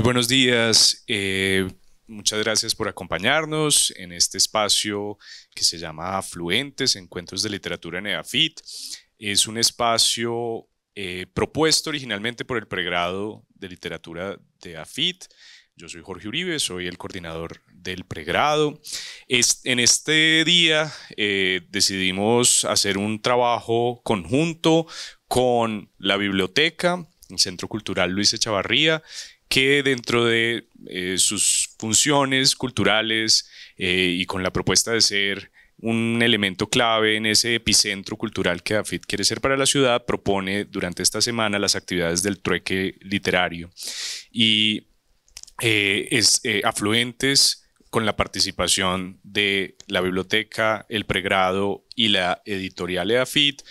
buenos días. Muchas gracias por acompañarnos en este espacio que se llama Afluentes, Encuentros de Literatura en EAFIT. Es un espacio propuesto originalmente por el pregrado de literatura de EAFIT. Yo soy Jorge Uribe, soy el coordinador del pregrado. En este día decidimos hacer un trabajo conjunto con la biblioteca, el Centro Cultural Luis Echavarría, que dentro de sus funciones culturales y con la propuesta de ser un elemento clave en ese epicentro cultural que AFIT quiere ser para la ciudad, propone durante esta semana las actividades del trueque literario. Y Afluentes, con la participación de la biblioteca, el pregrado y la editorial EAFIT,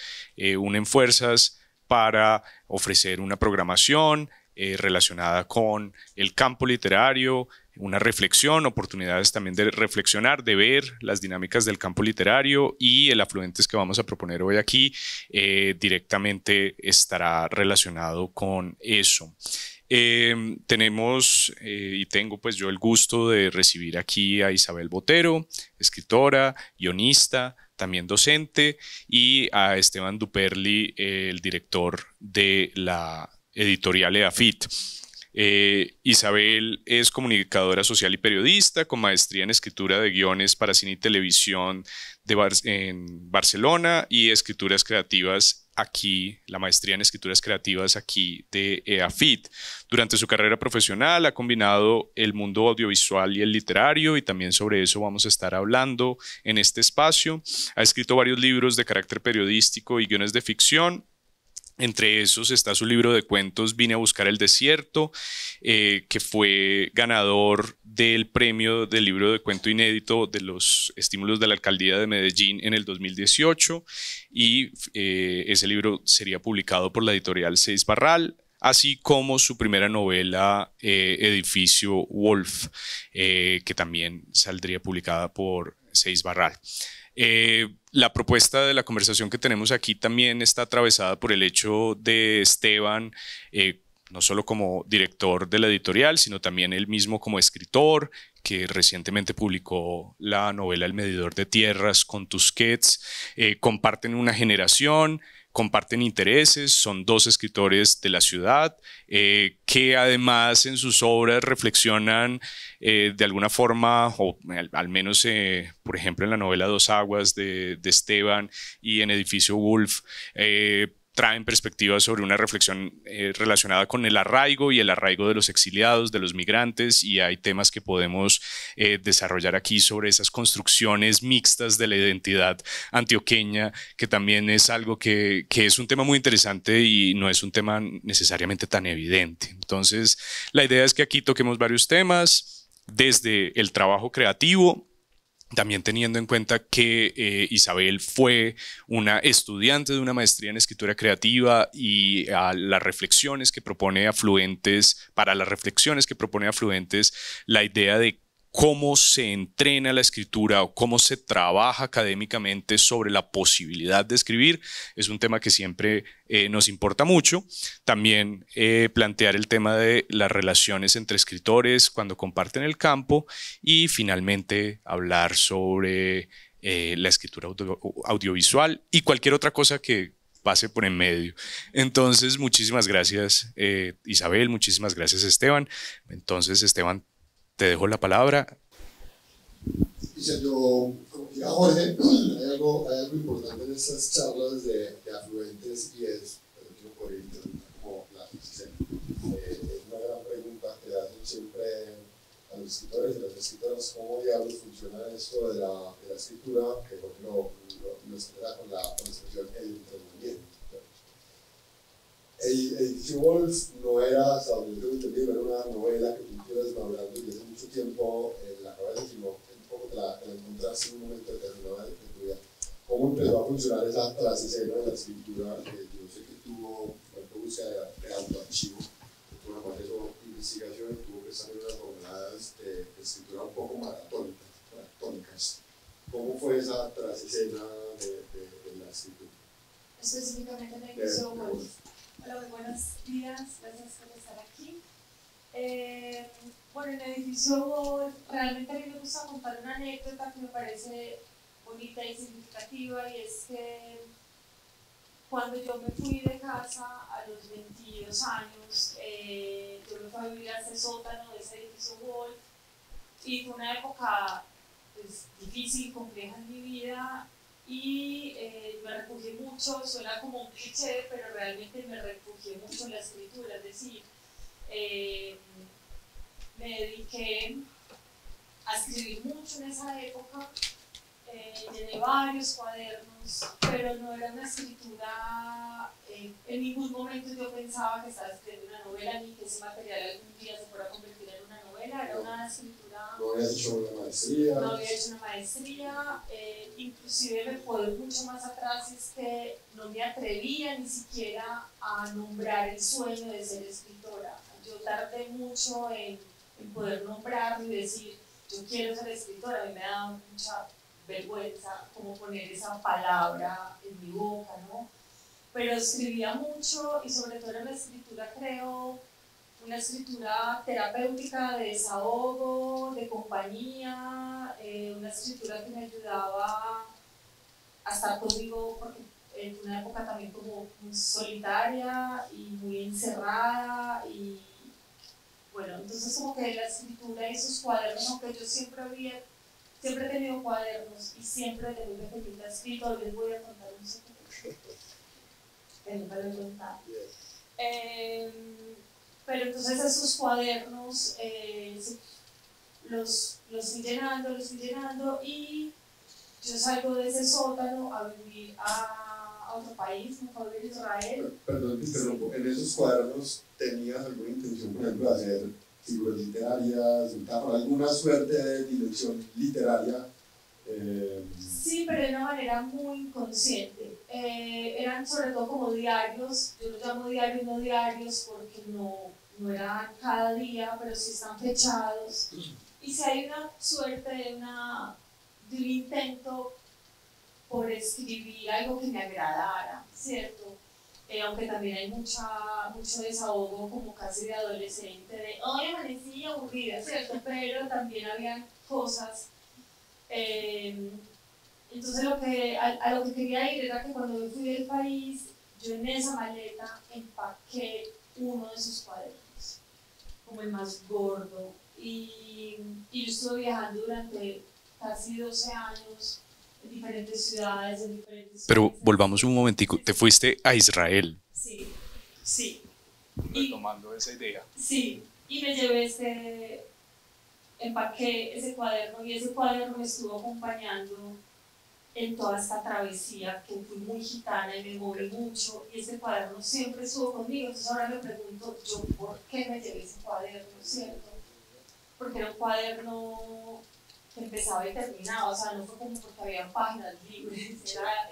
unen fuerzas para ofrecer una programación relacionada con el campo literario, una reflexión, oportunidades también de reflexionar, de ver las dinámicas del campo literario, y el Afluentes que vamos a proponer hoy aquí directamente estará relacionado con eso. Tengo pues yo el gusto de recibir aquí a Isabel Botero, escritora, guionista, también docente, y a Esteban Duperli, el director de la editorial EAFIT. Isabel es comunicadora social y periodista con maestría en escritura de guiones para cine y televisión en Barcelona, y escrituras creativas aquí, la maestría en escrituras creativas aquí de EAFIT. Durante su carrera profesional ha combinado el mundo audiovisual y el literario, y también sobre eso vamos a estar hablando en este espacio. Ha escrito varios libros de carácter periodístico y guiones de ficción. Entre esos está su libro de cuentos Vine a buscar el desierto, que fue ganador del premio del libro de cuento inédito de los estímulos de la alcaldía de Medellín en el 2018, y ese libro sería publicado por la editorial Seis Barral, así como su primera novela, Edificio Wolf, que también saldría publicada por Seis Barral. La propuesta de la conversación que tenemos aquí también está atravesada por el hecho de Esteban, no solo como director de la editorial, sino también él mismo como escritor, que recientemente publicó la novela El medidor de tierras con Tusquets. Comparten una generación, comparten intereses, son dos escritores de la ciudad que además en sus obras reflexionan de alguna forma, o al menos por ejemplo en la novela Dos Aguas de Esteban y en Edificio Wolf, traen perspectivas sobre una reflexión relacionada con el arraigo y el arraigo de los exiliados, de los migrantes, y hay temas que podemos desarrollar aquí sobre esas construcciones mixtas de la identidad antioqueña, que también es algo que es un tema muy interesante y no es un tema necesariamente tan evidente. Entonces, la idea es que aquí toquemos varios temas, desde el trabajo creativo, también teniendo en cuenta que Isabel fue una estudiante de una maestría en escritura creativa, y a las reflexiones que propone Afluentes, para las reflexiones que propone Afluentes, la idea de cómo se entrena la escritura o cómo se trabaja académicamente sobre la posibilidad de escribir es un tema que siempre nos importa mucho. También plantear el tema de las relaciones entre escritores cuando comparten el campo, y finalmente hablar sobre la escritura audiovisual y cualquier otra cosa que pase por en medio. Entonces, muchísimas gracias Isabel, muchísimas gracias Esteban. Entonces, Esteban, te dejo la palabra. Como decía Jorge, hay algo importante en estas charlas de Afluentes, y es, pero quiero por ir como la es una gran pregunta que hacen siempre a los escritores y las escritoras: ¿cómo diablos funciona esto de la escritura? Que Jorge lo explica con la expresión el entrenamiento. Edificio Wolf no era, hasta donde yo entendí, no era una novela que tú quieras madurando desde hace mucho tiempo en la cabeza, sino un poco te la encontraste en un momento determinado de tu vida. ¿Cómo empezó a funcionar esa trasescena de la escritura? Yo sé que tuvo fuerte búsqueda de autoarchivo, tuvo una parte de investigación, y tuvo que estar en unas jornadas de escritura un poco maratónicas. ¿Cómo fue esa trasescena de la escritura? Específicamente en Edificio Wolf. Hola, muy buenos días, gracias por estar aquí. Eh, bueno, en el edificio Gold, realmente a mí me gusta contar una anécdota que me parece bonita y significativa, y es que cuando yo me fui de casa a los 22 años, yo me fui a vivir a ese sótano de ese edificio Gold, y fue una época pues, difícil, compleja en mi vida, y me refugié mucho, suena como un cliché, pero realmente me refugié mucho en la escritura, es decir, eh, me dediqué a escribir mucho en esa época, llené varios cuadernos, pero no era una escritura, en ningún momento yo pensaba que estaba escribiendo una novela ni que ese material algún día se fuera a convertir en una novela, era una escritura... ¿No habías hecho una maestría? No había hecho una maestría, inclusive me puedo ir mucho más atrás, es que no me atrevía ni siquiera a nombrar el sueño de ser escritora. Yo tardé mucho en poder nombrarlo y decir, yo quiero ser escritora. A mí me daba mucha vergüenza como poner esa palabra en mi boca, ¿no? Pero escribía mucho, y sobre todo en la escritura creo una escritura terapéutica de desahogo, de compañía, una escritura que me ayudaba a estar conmigo, porque en una época también como muy solitaria y muy encerrada, y bueno, entonces como que la escritura y esos cuadernos, aunque yo siempre he tenido cuadernos y siempre desde muy pequeñita he escrito. Les voy a contar un secreto que nunca lo he contado. Pero entonces esos cuadernos los fui llenando, y yo salgo de ese sótano a vivir a otro país, me fui a vivir a Israel. Perdón, te interrumpo. ¿En esos cuadernos tenías alguna intención, por ejemplo, de hacer figuras literarias, metáforas, alguna suerte de dirección literaria? Sí, pero de una manera muy inconsciente. Eran sobre todo como diarios, yo los llamo diarios, no diarios, porque no eran cada día, pero sí están fechados. Y si hay una suerte de un intento por escribir algo que me agradara, ¿cierto? Aunque también hay mucho desahogo como casi de adolescente, de hoy amanecí aburrida, ¿cierto? Pero también habían cosas. Entonces a lo que quería ir era que cuando me fui del país, yo en esa maleta empaqué uno de esos cuadernos, como el más gordo, y yo estuve viajando durante casi 12 años en diferentes ciudades, en diferentes Pero países. volvamos un momentico, te fuiste a Israel. Sí, sí. Retomando esa idea. Sí, y me llevé empaqué ese cuaderno, y ese cuaderno me estuvo acompañando en toda esta travesía, que fui muy gitana y me moví mucho, y ese cuaderno siempre estuvo conmigo. Entonces ahora me pregunto yo por qué me llevé ese cuaderno, ¿cierto? Porque era un cuaderno que empezaba y terminaba, o sea, no fue como porque había páginas libres,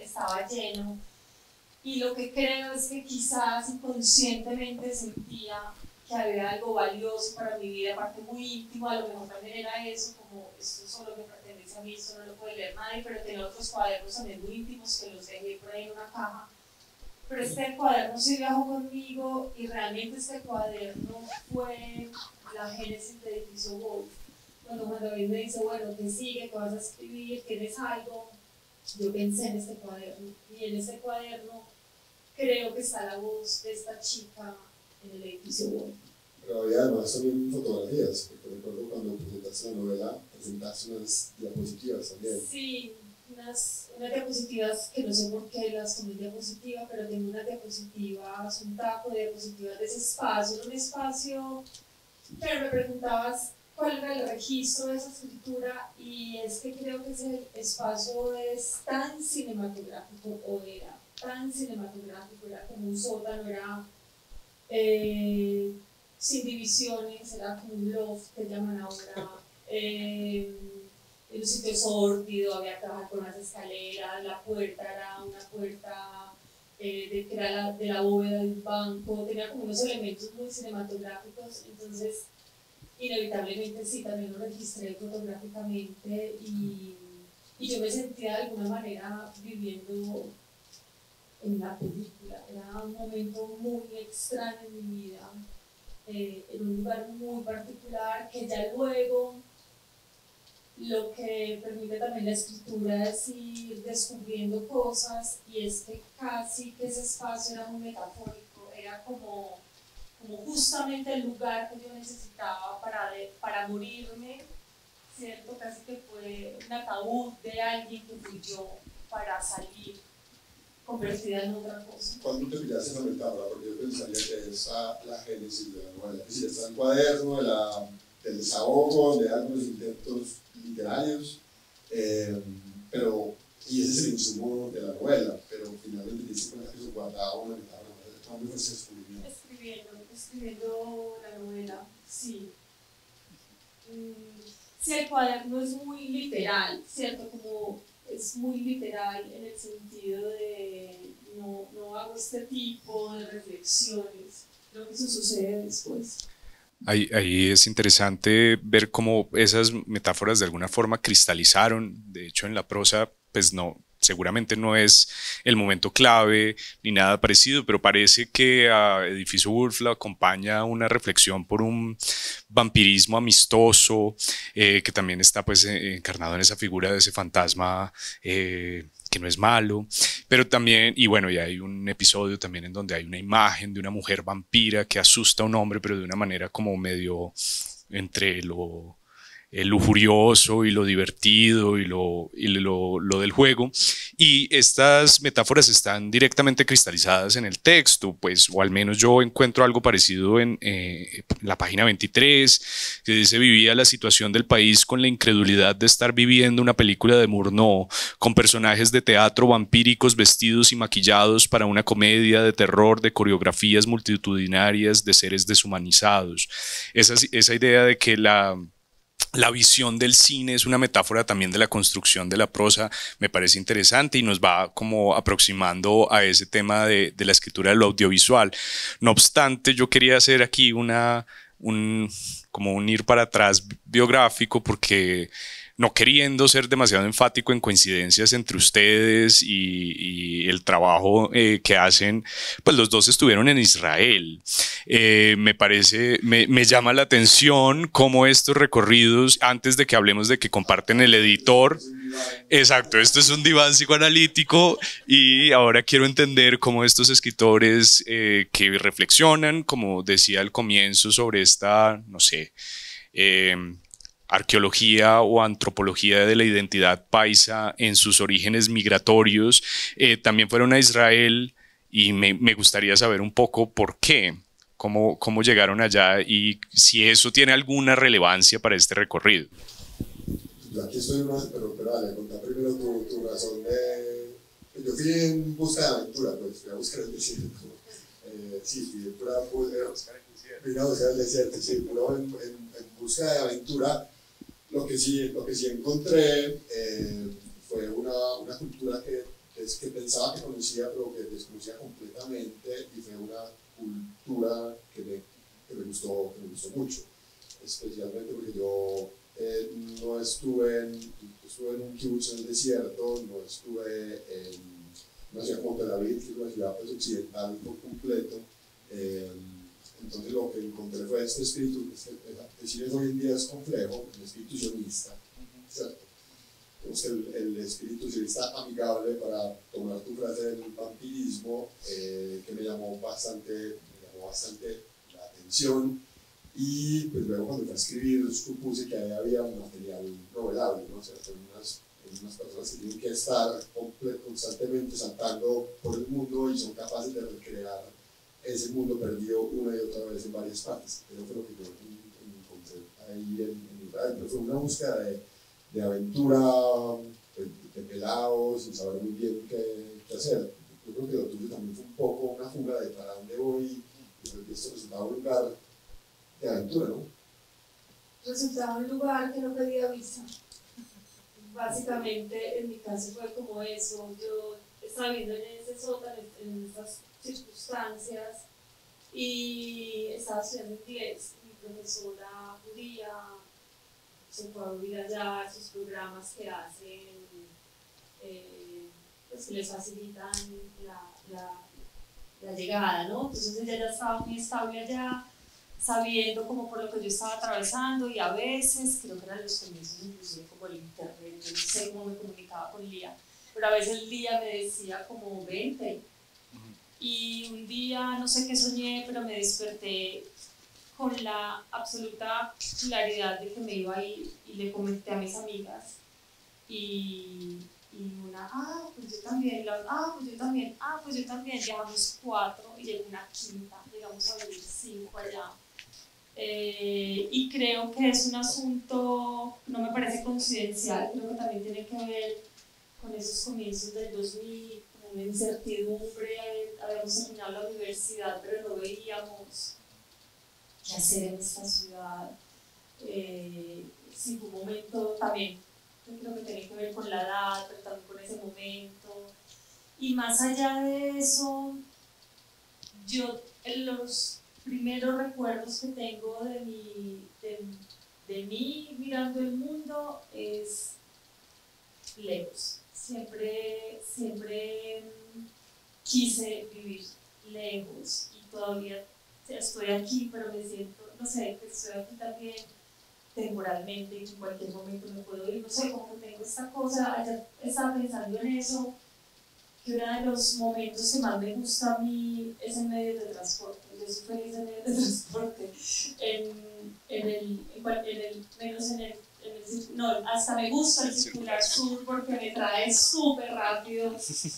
estaba lleno. Y lo que creo es que quizás inconscientemente sentía que había algo valioso para mi vida, aparte muy íntimo, a lo mejor también era eso, como esto solo me pertenece a mí, esto no lo puede leer nadie, pero tenía otros cuadernos también muy íntimos que los dejé por ahí en una caja. Pero este cuaderno sí viajó conmigo, y realmente este cuaderno fue la génesis de Edificio Wolf. Cuando Juan David me dice, bueno, ¿qué sigue? ¿Qué vas a escribir? ¿Tienes algo? Yo pensé en este cuaderno, y en este cuaderno creo que está la voz de esta chica en el edificio Wolf. Pero había además también fotografías, porque recuerdo cuando presentaste la novela, presentaste unas diapositivas también. Sí, unas diapositivas que no sé por qué las tomé diapositiva, pero tengo unas diapositivas, un taco de diapositivas de ese espacio. Era un espacio, pero me preguntabas cuál era el registro de esa escritura, y es que creo que ese espacio es tan cinematográfico, o era tan cinematográfico, era como un sótano, era sin divisiones, era como un loft que llaman ahora, en un sitio sórdido, había que bajar por unas escaleras, la puerta era una puerta que era de la bóveda de un banco, tenía como unos elementos muy cinematográficos. Entonces inevitablemente sí, también lo registré fotográficamente, y yo me sentía de alguna manera viviendo en la película. Era un momento muy extraño en mi vida, en un lugar muy particular, que ya luego lo que permite también la escritura es ir descubriendo cosas, y es que casi que ese espacio era muy metafórico, era como justamente el lugar que yo necesitaba para morirme, ¿cierto? Casi que fue un ataúd de alguien que fui yo para salir convertida en otra cosa. ¿Cuándo te pillaste esa metáfora? Porque yo pensaría que es la génesis de la novela. Es decir, está el cuaderno del desahogo, de algunos intentos literarios, y ese es el insumo de la novela, pero finalmente te diste cuenta que eso guardaba una metáfora. ¿Cuándo fue ese descubrimiento? Escribiendo la novela, sí. Sí, el cuaderno es muy literal, ¿cierto? Como es muy literal en el sentido de no hago este tipo de reflexiones, lo que eso sucede después. Ahí es interesante ver cómo esas metáforas de alguna forma cristalizaron. De hecho, en la prosa, pues no, seguramente no es el momento clave ni nada parecido, pero parece que a Edificio Woolf lo acompaña una reflexión por un vampirismo amistoso, que también está pues encarnado en esa figura de ese fantasma que no es malo, pero también, y bueno, y hay un episodio también en donde hay una imagen de una mujer vampira que asusta a un hombre, pero de una manera como medio entre lo lujurioso y lo divertido y lo del juego. Y estas metáforas están directamente cristalizadas en el texto, pues, o al menos yo encuentro algo parecido en la página 23, que dice: vivía la situación del país con la incredulidad de estar viviendo una película de Murnau, con personajes de teatro vampíricos vestidos y maquillados para una comedia de terror de coreografías multitudinarias de seres deshumanizados. Esa idea de que la visión del cine es una metáfora también de la construcción de la prosa, me parece interesante y nos va como aproximando a ese tema de la escritura de lo audiovisual. No obstante, yo quería hacer aquí como un ir para atrás biográfico, porque no queriendo ser demasiado enfático en coincidencias entre ustedes y el trabajo que hacen, pues los dos estuvieron en Israel. Me llama la atención cómo estos recorridos, antes de que hablemos de que comparten el editor, exacto, esto es un diván psicoanalítico, y ahora quiero entender cómo estos escritores que reflexionan, como decía al comienzo, sobre esta, no sé, arqueología o antropología de la identidad paisa en sus orígenes migratorios, también fueron a Israel, y me gustaría saber un poco por qué, cómo llegaron allá y si eso tiene alguna relevancia para este recorrido. Yo aquí estoy más, pero dale, contá primero tu razón de... Yo fui en busca de aventura, pues fui a buscar el desierto. Sí, fui a buscar el desierto, sí, pero en busca de aventura. Lo que sí encontré fue una cultura que pensaba que conocía, pero que desconocía completamente, y fue una cultura que me gustó mucho, especialmente porque yo no estuve en un kibutz en el desierto, no estuve en una ciudad como Tel Aviv, que es una ciudad pues, occidental por completo. Entonces lo que encontré fue este espíritu. El cine hoy en día es complejo, el espíritu sionista, ¿cierto? Entonces el espíritu sionista amigable, para tomar tu frase del vampirismo, que me llamó bastante la atención. Y pues luego cuando fui a escribir supuse que ahí había un material novelable, ¿no? O sea, hay unas personas que tienen que estar constantemente saltando por el mundo y son capaces de recrear ese mundo perdido una y otra vez en varias partes. Eso fue lo que yo encontré ahí en Israel, pero fue una búsqueda de aventura, de pelados, sin saber muy bien qué hacer. Yo creo que lo tuyo también fue un poco una fuga de para dónde voy, y que esto resultaba un lugar de aventura, ¿no? Resultaba un lugar que no pedía visa. Básicamente, en mi caso fue como eso. Yo estaba viviendo en ese sótano, en estas circunstancias, y estaba estudiando inglés. Mi profesora judía se fue a vivir allá, esos programas que hacen, pues que les facilitan la llegada, ¿no? Entonces ella ya estaba muy estable allá, sabiendo como por lo que yo estaba atravesando, y a veces, creo que eran los comienzos inclusive como el internet, yo no sé cómo me comunicaba con Lía, pero a veces Lía me decía como vente, y un día no sé qué soñé, pero me desperté con la absoluta claridad de que me iba a ir, y le comenté a mis amigas, y una, pues yo también, pues yo también, pues yo también, llevamos 4 y llegó una quinta, llegamos a vivir 5 allá. Y creo que es un asunto, no me parece coincidencial, creo que también tiene que ver con esos comienzos del 2000, con una incertidumbre, habíamos terminado la universidad, pero no veíamos qué hacer en esta ciudad. Sí, fue un momento también, yo creo que tiene que ver con la edad, pero también con ese momento. Y más allá de eso, yo en los primeros recuerdos que tengo de mí mirando el mundo es lejos. Siempre quise vivir lejos, y todavía estoy aquí, pero me siento, no sé, que estoy aquí también temporalmente, y que en cualquier momento me puedo ir, no sé, como que tengo esta cosa. Ayer estaba pensando en eso, que uno de los momentos que más me gusta a mí es en medios de transporte. Yo soy feliz en medios de transporte, menos no, hasta me gusta el circular sur porque me trae súper rápido.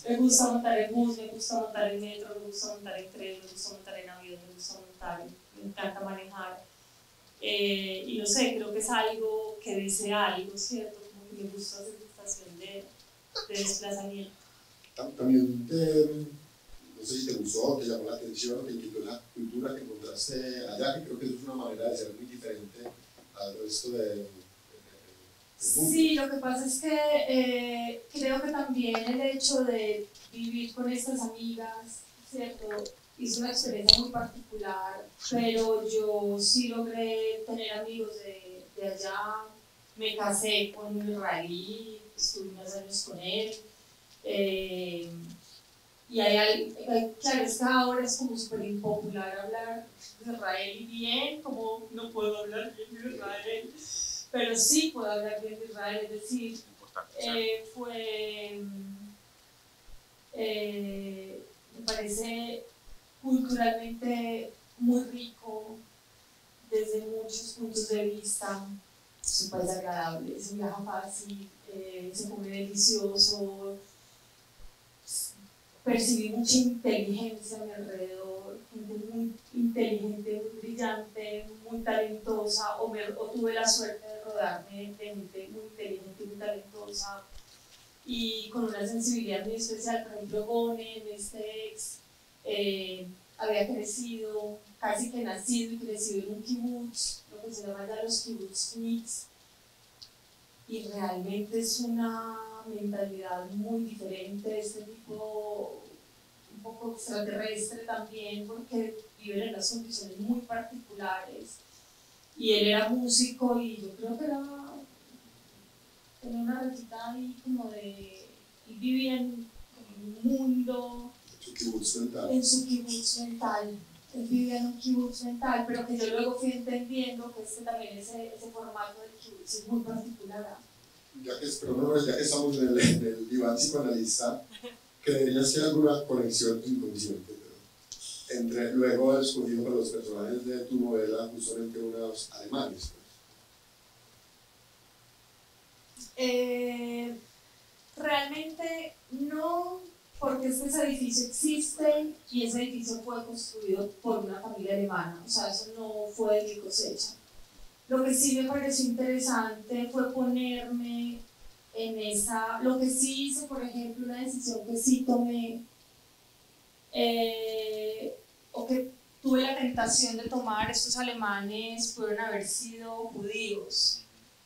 Me gusta montar en bus, me gusta montar en metro, me gusta montar en tren, me gusta montar en avión, me gusta montar, me encanta manejar. Y no sé, creo que es algo que dice algo, ¿cierto? Como que me gusta esa sensación de desplazamiento. También no sé si te gustó, te llamó la atención, te inquietó la cultura que encontraste allá, que creo que eso es una manera de ser muy diferente al resto del mundo. Sí, lo que pasa es que creo que también el hecho de vivir con estas amigas, ¿cierto? Hice una experiencia muy particular, pero yo sí logré tener amigos de allá. Me casé con un israelí, estuve unos años con él. Y claro, es que ahora es como súper impopular hablar de Israel bien, como no puedo hablar bien de Israel, pero sí puedo hablar bien de Israel, es decir, me parece culturalmente muy rico desde muchos puntos de vista. Es un país agradable, se viaja fácil, se come delicioso, percibí mucha inteligencia a mi alrededor, gente muy inteligente, muy brillante, muy talentosa, o tuve la suerte de rodearme de gente muy inteligente y muy talentosa, y con una sensibilidad muy especial. Por ejemplo, Gone, este ex, había crecido, casi que nacido y crecido en un kibutz, lo que se llama ya los kibutzniks, y realmente es una mentalidad muy diferente de este tipo, un poco extraterrestre también, porque viven en unas condiciones muy particulares. Y él era músico, y yo creo que tenía una rayita ahí como de, y vivía en un mundo, en su kibutz mental. Él vivía en un kibutz mental, pero que yo luego fui entendiendo que también ese formato del kibutz es muy particular. Ya que estamos en el diván psicoanalista, ¿creerías que hay alguna conexión inconsciente entre luego el escogido para los personajes de tu novela, justamente unos alemanes? Realmente no, porque ese edificio existe, y ese edificio fue construido por una familia alemana, o sea, eso no fue de mi cosecha. Lo que sí me pareció interesante fue ponerme en esa, lo que sí hice, por ejemplo, una decisión que sí tomé, o que tuve la tentación de tomar. Estos alemanes pudieron haber sido judíos,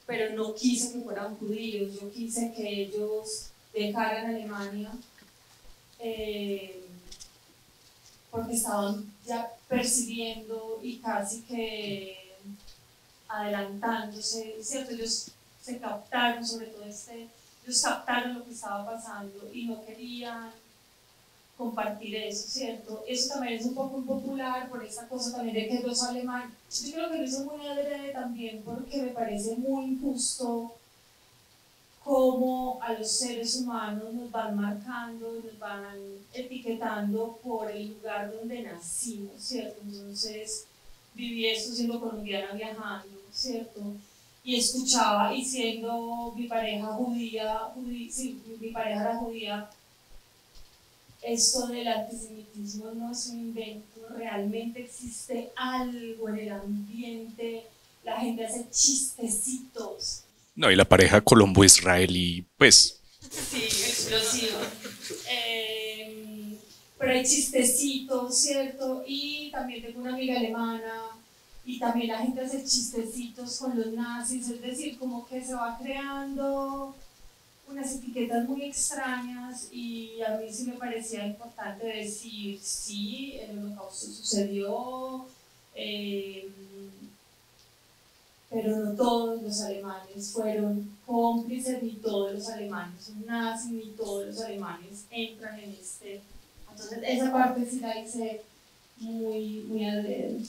pero no quise que fueran judíos, yo quise que ellos dejaran Alemania, porque estaban ya percibiendo y casi que adelantándose, ¿cierto? Ellos se captaron, sobre todo ellos captaron lo que estaba pasando, y no querían compartir eso, ¿cierto? Eso también es un poco impopular por esta cosa también de que los alemanes, yo creo que lo hice muy adrede también porque me parece muy injusto cómo a los seres humanos nos van marcando, nos van etiquetando por el lugar donde nacimos, ¿cierto? Entonces viví esto siendo colombiana viajando, ¿cierto? Y escuchaba, y siendo mi pareja judía, sí, mi pareja era judía, esto del antisemitismo no es un invento, realmente existe algo en el ambiente, la gente hace chistecitos. No, y la pareja colombo-israelí, pues... Sí, explosivo. Pero hay chistecitos, ¿cierto? Y también tengo una amiga alemana, y también la gente hace chistecitos con los nazis, es decir, como que se va creando unas etiquetas muy extrañas, y a mí sí me parecía importante decir, sí, el holocausto sucedió, pero no todos los alemanes fueron cómplices, ni todos los alemanes son nazis, ni todos los alemanes entran en este. Entonces esa parte sí la hice muy, muy adrede.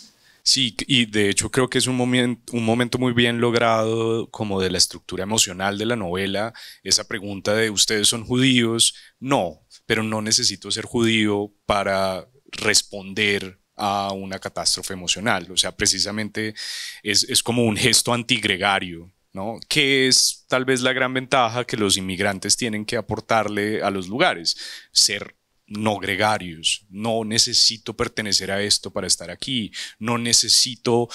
Sí, y de hecho creo que es un momento muy bien logrado como de la estructura emocional de la novela, esa pregunta de ¿ustedes son judíos? No, pero no necesito ser judío para responder a una catástrofe emocional. O sea, precisamente es como un gesto antigregario, ¿no? Que es tal vez la gran ventaja que los inmigrantes tienen que aportarle a los lugares, ser no gregarios. No necesito pertenecer a esto para estar aquí, no necesito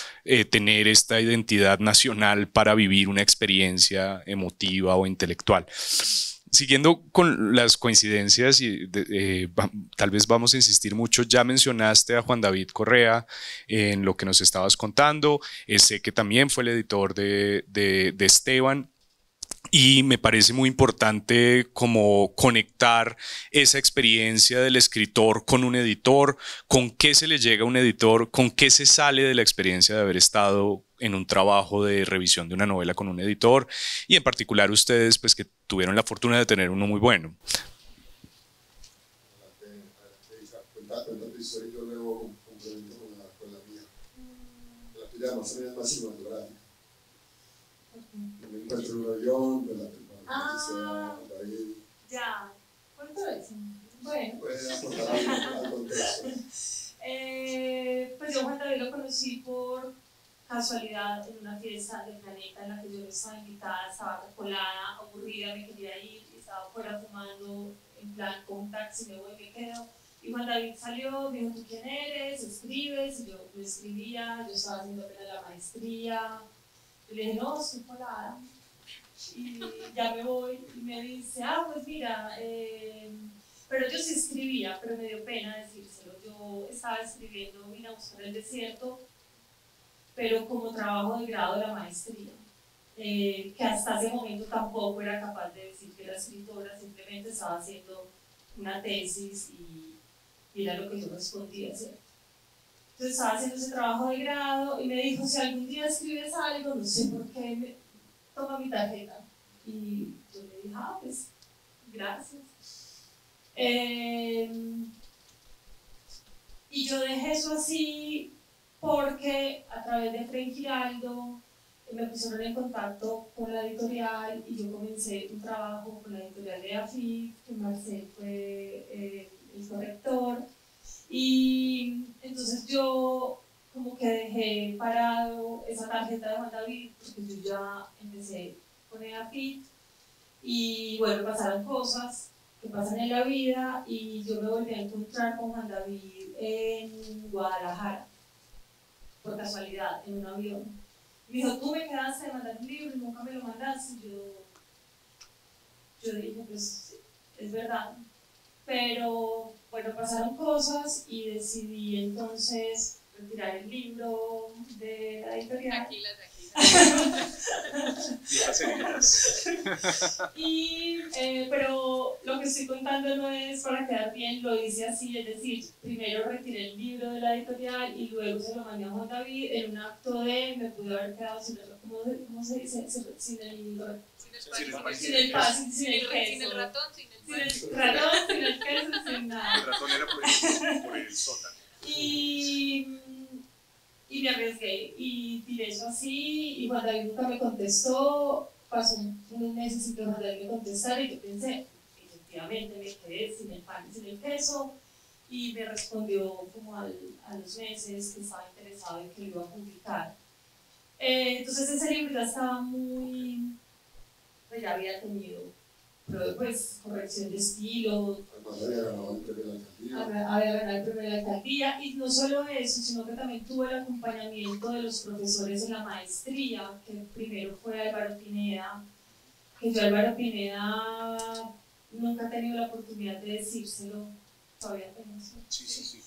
tener esta identidad nacional para vivir una experiencia emotiva o intelectual. Siguiendo con las coincidencias, y tal vez vamos a insistir mucho, ya mencionaste a Juan David Correa en lo que nos estabas contando, sé que también fue el editor de Esteban. Y me parece muy importante como conectar esa experiencia del escritor con un editor, con qué se le llega a un editor, con qué se sale de la experiencia de haber estado en un trabajo de revisión de una novela con un editor, y en particular ustedes, pues que tuvieron la fortuna de tener uno muy bueno. Cuenta tu historia y yo luego complemento con la mía. La tuya más o menos más cinematográfica. Me encuentro en un avión, pues la David. Ya, ¿cuánto es? Bueno. Puede aportar al contexto. Pues yo Juan David lo conocí por casualidad en una fiesta del Planeta en la que yo estaba invitada, estaba recolada, aburrida, me quería ir, estaba fuera fumando, en plan con un taxi, me voy, me quedo. Y Juan David salió, me dijo, ¿tú quién eres? ¿Escribes? Y yo escribía, yo estaba haciendo apenas la maestría. Yo le dije, no, estoy colada. Y ya me voy, y me dice, pues mira, pero yo sí escribía, pero me dio pena decírselo. Yo estaba escribiendo Vine a buscar el desierto, pero como trabajo de grado de la maestría, que hasta ese momento tampoco era capaz de decir que era escritora, simplemente estaba haciendo una tesis y era lo que yo respondía, ¿cierto? Entonces estaba haciendo ese trabajo de grado y me dijo, si algún día escribes algo, no sé por qué, toma mi tarjeta. Y yo le dije, pues, gracias. Y yo dejé eso así porque a través de Fren Giraldo me pusieron en contacto con la editorial y yo comencé un trabajo con la editorial de AFIP, que Marcel fue el corrector. Y entonces yo como que dejé parado esa tarjeta de Juan David porque yo ya empecé con AFIP y bueno, pasaron cosas que pasan en la vida y yo me volví a encontrar con Juan David en Guadalajara por casualidad, en un avión. Me dijo, tú me quedaste de mandar un libro y nunca me lo mandaste. Yo dije, pues es verdad. Pero bueno, pasaron cosas y decidí entonces retirar el libro de la editorial. Tranquilas, tranquilas. Viejas heridas. Pero lo que estoy contando no es para quedar bien, lo hice así, es decir, primero retiré el libro de la editorial y luego se lo mandé a Juan David en un acto de, me pude haber quedado sin el, ¿cómo se dice? Sin el ratón, sin el queso, sin nada. El ratón era por el sótano. Y me arriesgué y tiré eso así y Juan David nunca me contestó, pasó unos meses sin que Juan David me contestara y yo pensé, efectivamente me quedé sin el pan y sin el queso y me respondió como a los meses que estaba interesado en que lo iba a publicar. Entonces ese libro ya estaba muy, pues ya había tenido pues corrección de estilo. Había ganado el premio de la alcaldía. Había ganado el premio de la alcaldía y no solo eso, sino que también tuve el acompañamiento de los profesores en la maestría, que primero fue Álvaro Pineda, que yo Álvaro Pineda nunca he tenido la oportunidad de decírselo, todavía tengo eso. Sí.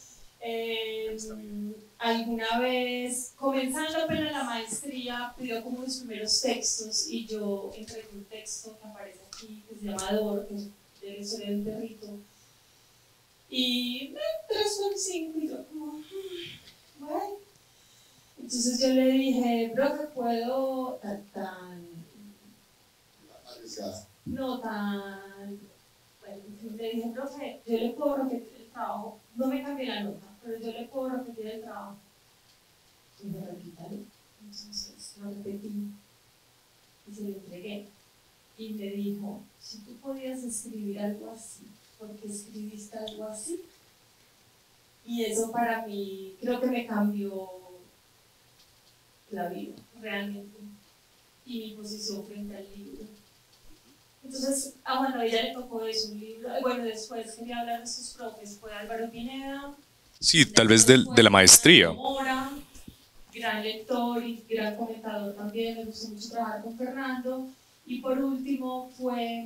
Alguna vez, comenzando apenas la maestría, pidió como los primeros textos y yo entregué un texto que aparece aquí, que se llama Ador, que es de la historia de un perrito. Y 3,5 y yo como, bueno. Entonces yo le dije, profe, ¿puedo Arriesgada. no tan, bueno, le dije, profe, yo le puedo repetir el trabajo, no me cambié la nota, pero yo le puedo repetir el trabajo. Y me repítalo. Entonces lo repetí y se lo entregué. Y me dijo, si tú podías escribir algo así, ¿por qué escribiste algo así? Y eso para mí creo que me cambió la vida, realmente, y mi posición frente al libro. Entonces, bueno, a ella le tocó eso, un libro. Bueno, después quería hablar de sus profes, fue Álvaro Pineda. Sí, tal vez de la maestría. Mora, gran lector y gran comentador también, me gustó mucho trabajar con Fernando. Y por último fue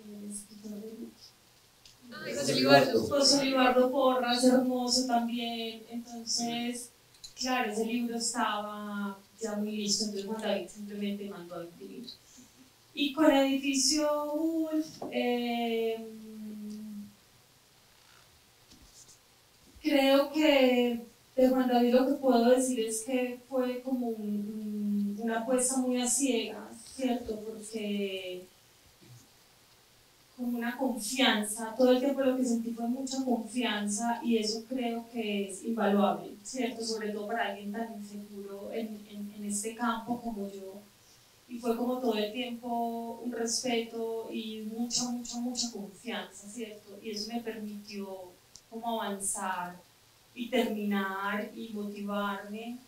el escritor de José Libardo Porras, hermoso también. Entonces, claro, ese libro estaba ya muy listo, entonces Juan David simplemente mandó a imprimir. Y con Edificio Wolf, creo que de Juan David lo que puedo decir es que fue como una apuesta muy a ciegas, ¿cierto? Porque como una confianza, todo el tiempo lo que sentí fue mucha confianza y eso creo que es invaluable, ¿cierto? Sobre todo para alguien tan inseguro en este campo como yo. Y fue como todo el tiempo un respeto y mucha confianza, ¿cierto? Y eso me permitió como avanzar y terminar y motivarme.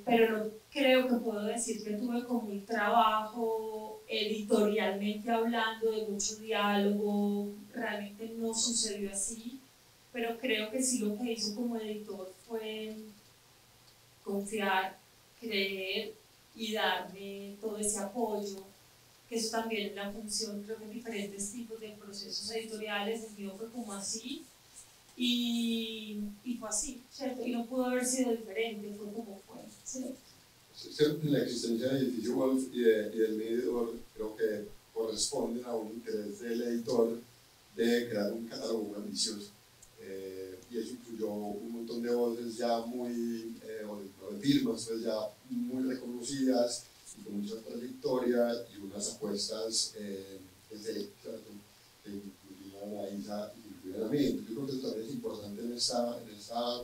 Pero no creo que puedo decir que tuve como un trabajo editorialmente hablando de mucho diálogo, realmente no sucedió así, pero creo que sí lo que hizo como editor fue confiar, creer y darme todo ese apoyo, que eso también es la función, creo que en diferentes tipos de procesos editoriales, el mío fue como así, y fue así, ¿cierto? Y no pudo haber sido diferente, fue como fue, ¿cierto? La existencia del Edificio Wolf y del medidor creo que corresponden a un interés del editor de crear un catálogo ambicioso. Y eso incluyó un montón de voces ya muy, o de firmas pues ya muy reconocidas y con mucha trayectoria y unas apuestas desde, ¿cierto?, que incluían a Isa y que incluían a mí. Entonces, yo creo que eso también es importante en esta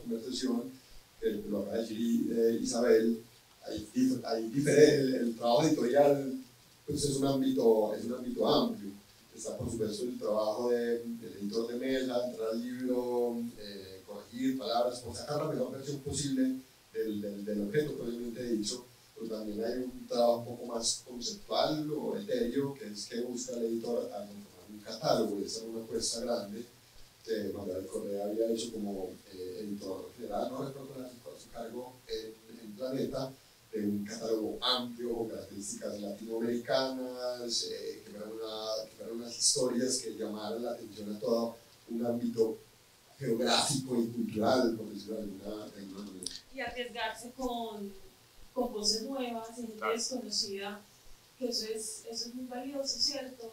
conversación, que lo acaba de decir Isabel. El trabajo editorial pues es un ámbito amplio. Está por supuesto el trabajo del editor de mesa, entrar al libro, corregir palabras, por sacar la mejor versión posible del objeto propiamente dicho, pero también hay un trabajo un poco más conceptual o etéreo, que es que busca el editor a conformar un catálogo, y esa es una apuesta grande que Manuel Correa había hecho como editor general, no recuerdo su cargo en Planeta, de un catálogo amplio con características latinoamericanas, que fueran unas historias que llamaran la atención a todo un ámbito geográfico y cultural, por decirlo de alguna manera. Y arriesgarse con voces nuevas, gente desconocida, que eso es muy valioso, ¿cierto?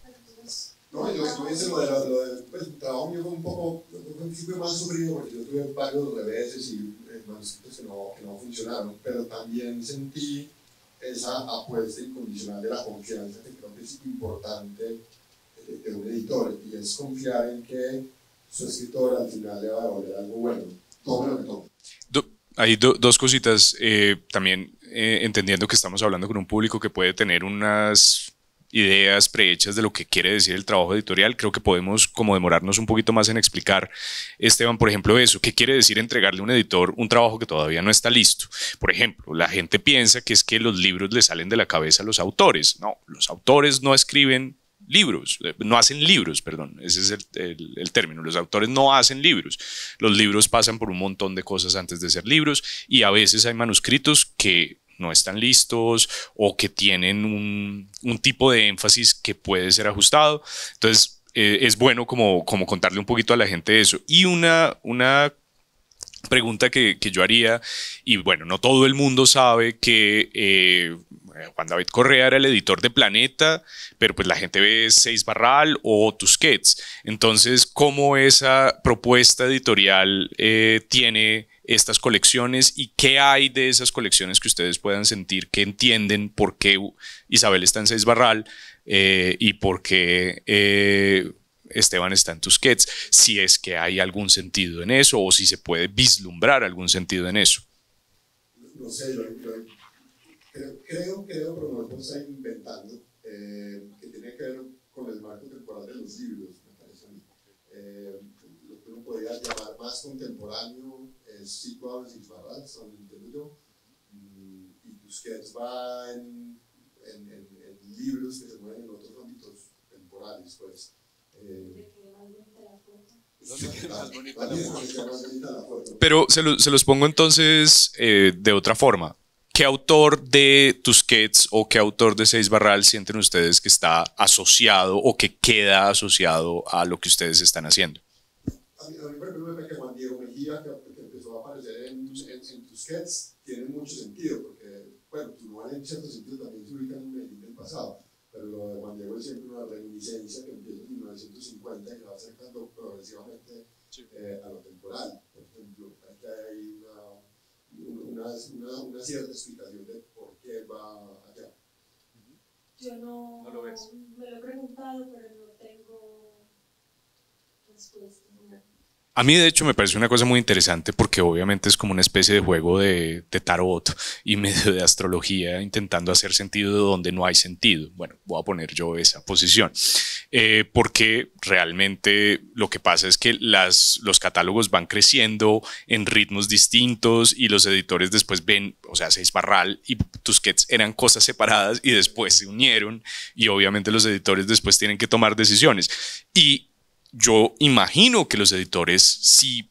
Entonces, no, yo hice lo de pues, el trabajo mío fue un poco, fue un principio más sufrido porque yo tuve varios reveses y manuscritos que no funcionaron, pero también sentí esa apuesta incondicional de la confianza que creo que es importante de un editor, y es confiar en que su escritor al final le va a devolver algo bueno, tome lo que tome. Hay dos cositas, también entendiendo que estamos hablando con un público que puede tener unas ideas prehechas de lo que quiere decir el trabajo editorial. Creo que podemos como demorarnos un poquito más en explicar, Esteban, por ejemplo, eso. ¿Qué quiere decir entregarle a un editor un trabajo que todavía no está listo? Por ejemplo, la gente piensa que es que los libros le salen de la cabeza a los autores. No, los autores no escriben libros, no hacen libros, perdón, ese es el término. Los autores no hacen libros. Los libros pasan por un montón de cosas antes de ser libros, y a veces hay manuscritos que no están listos o que tienen un tipo de énfasis que puede ser ajustado. Entonces, es bueno como contarle un poquito a la gente eso. Y una pregunta que yo haría, y bueno, no todo el mundo sabe que Juan David Correa era el editor de Planeta, pero pues la gente ve Seis Barral o Tusquets. Entonces, ¿cómo esa propuesta editorial tiene estas colecciones, y qué hay de esas colecciones que ustedes puedan sentir que entienden por qué Isabel está en Seis Barral y por qué Esteban está en Tusquets? Si es que hay algún sentido en eso, o si se puede vislumbrar algún sentido en eso. No sé, creo, pero no lo está inventando, que tiene que ver con el marco temporal de los libros, me parece a mí. Lo que uno podría llamar más contemporáneo es situado en Seis Barral, hasta donde entiendo yo, y Tusquets va en libros que se mueven en otros ámbitos temporales, pues. Pero se los pongo entonces de otra forma. ¿Qué autor de Tusquets o qué autor de Seis Barral sienten ustedes que está asociado o que queda asociado a lo que ustedes están haciendo? A mí me parece que Juan Diego Mejía, que empezó a aparecer en Tusquets, tiene mucho sentido, porque, bueno, Tuluá en cierto sentido también se ubica en un Medellín del pasado, pero lo de Juan Diego es siempre una reminiscencia que empieza en 1950 y que va acercando progresivamente a lo temporal. Por ejemplo, aquí hay una cierta explicación de por qué va allá. Yo no lo ves. Me lo he preguntado, pero no tengo respuesta. A mí, de hecho, me parece una cosa muy interesante, porque obviamente es como una especie de juego de tarot y medio de astrología, intentando hacer sentido de donde no hay sentido. Bueno, voy a poner yo esa posición, porque realmente lo que pasa es que los catálogos van creciendo en ritmos distintos, y los editores después ven, o sea, Seis Barral y Tusquets eran cosas separadas y después se unieron, y obviamente los editores después tienen que tomar decisiones. Y yo imagino que los editores sí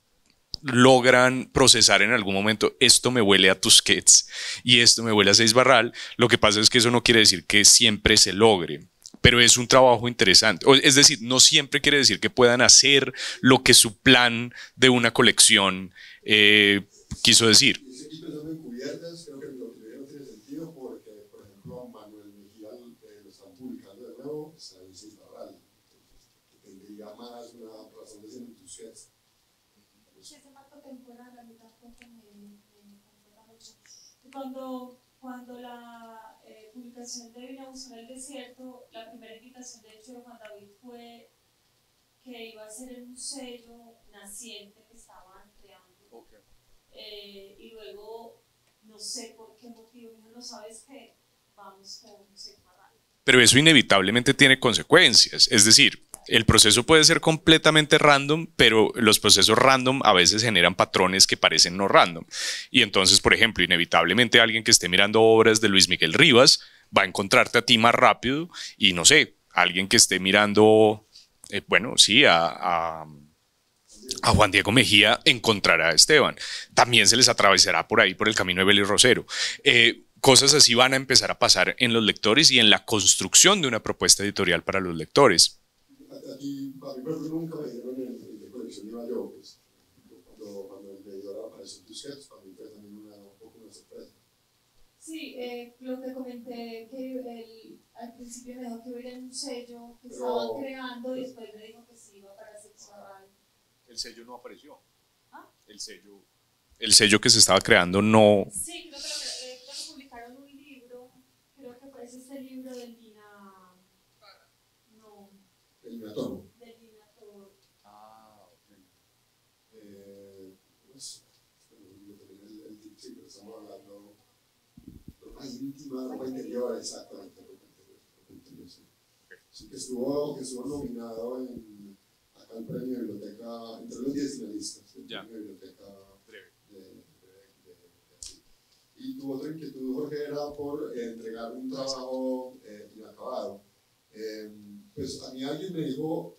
logran procesar en algún momento: esto me huele a Tusquets y esto me huele a Seis Barral. Lo que pasa es que eso no quiere decir que siempre se logre, pero es un trabajo interesante. Es decir, no siempre quiere decir que puedan hacer lo que su plan de una colección quiso decir. Y pensando en cubiertas, creo que lo que no tiene sentido, porque, por ejemplo, Manuel Mejía lo están publicando de nuevo, está en Seis Barral. Tendría más una razón de ser en Tusquets. Ese marco temporal a mí tampoco me conforta mucho. Cuando la publicación de Vine a buscar el desierto, la primera invitación de hecho de Juan David fue que iba a ser en un sello naciente que estaban creando. Okay. Y luego, no sé por qué motivo, no sabes qué, vamos con Seis Barral. Pero eso inevitablemente tiene consecuencias. Es decir, el proceso puede ser completamente random, pero los procesos random a veces generan patrones que parecen no random. Y entonces, por ejemplo, inevitablemente alguien que esté mirando obras de Luis Miguel Rivas va a encontrarte a ti más rápido, y no sé, alguien que esté mirando, bueno, sí, a Juan Diego Mejía encontrará a Esteban. También se les atravesará por ahí, por el camino de Beli Rosero. Cosas así van a empezar a pasar en los lectores y en la construcción de una propuesta editorial para los lectores. Aquí, para mí, por ejemplo, nunca me dijeron en qué colección iba yo, pues, cuando el medidor apareció en Tusquets, para mí fue también un poco una sorpresa. Sí, lo que comenté, que al principio me dijo que iba a ir en un sello que estaban creando y después me dijo que sí iba para Sexo Radio. El sello no apareció. ¿Ah? El sello que se estaba creando no... Sí, creo que publicaron un libro, creo que parece este libro del Dina... No. El Minatomo. Del Minator. Ah, ok. Pues, el sí, pero estamos hablando de ropa íntima, ropa interior, exactamente, ropa interior, sí. Sí, que estuvo nominado acá al premio de biblioteca, entre los 10 finalistas del premio de biblioteca de aquí. Y tu otra inquietud, Jorge, era por entregar un trabajo inacabado. Pues a mí alguien me dijo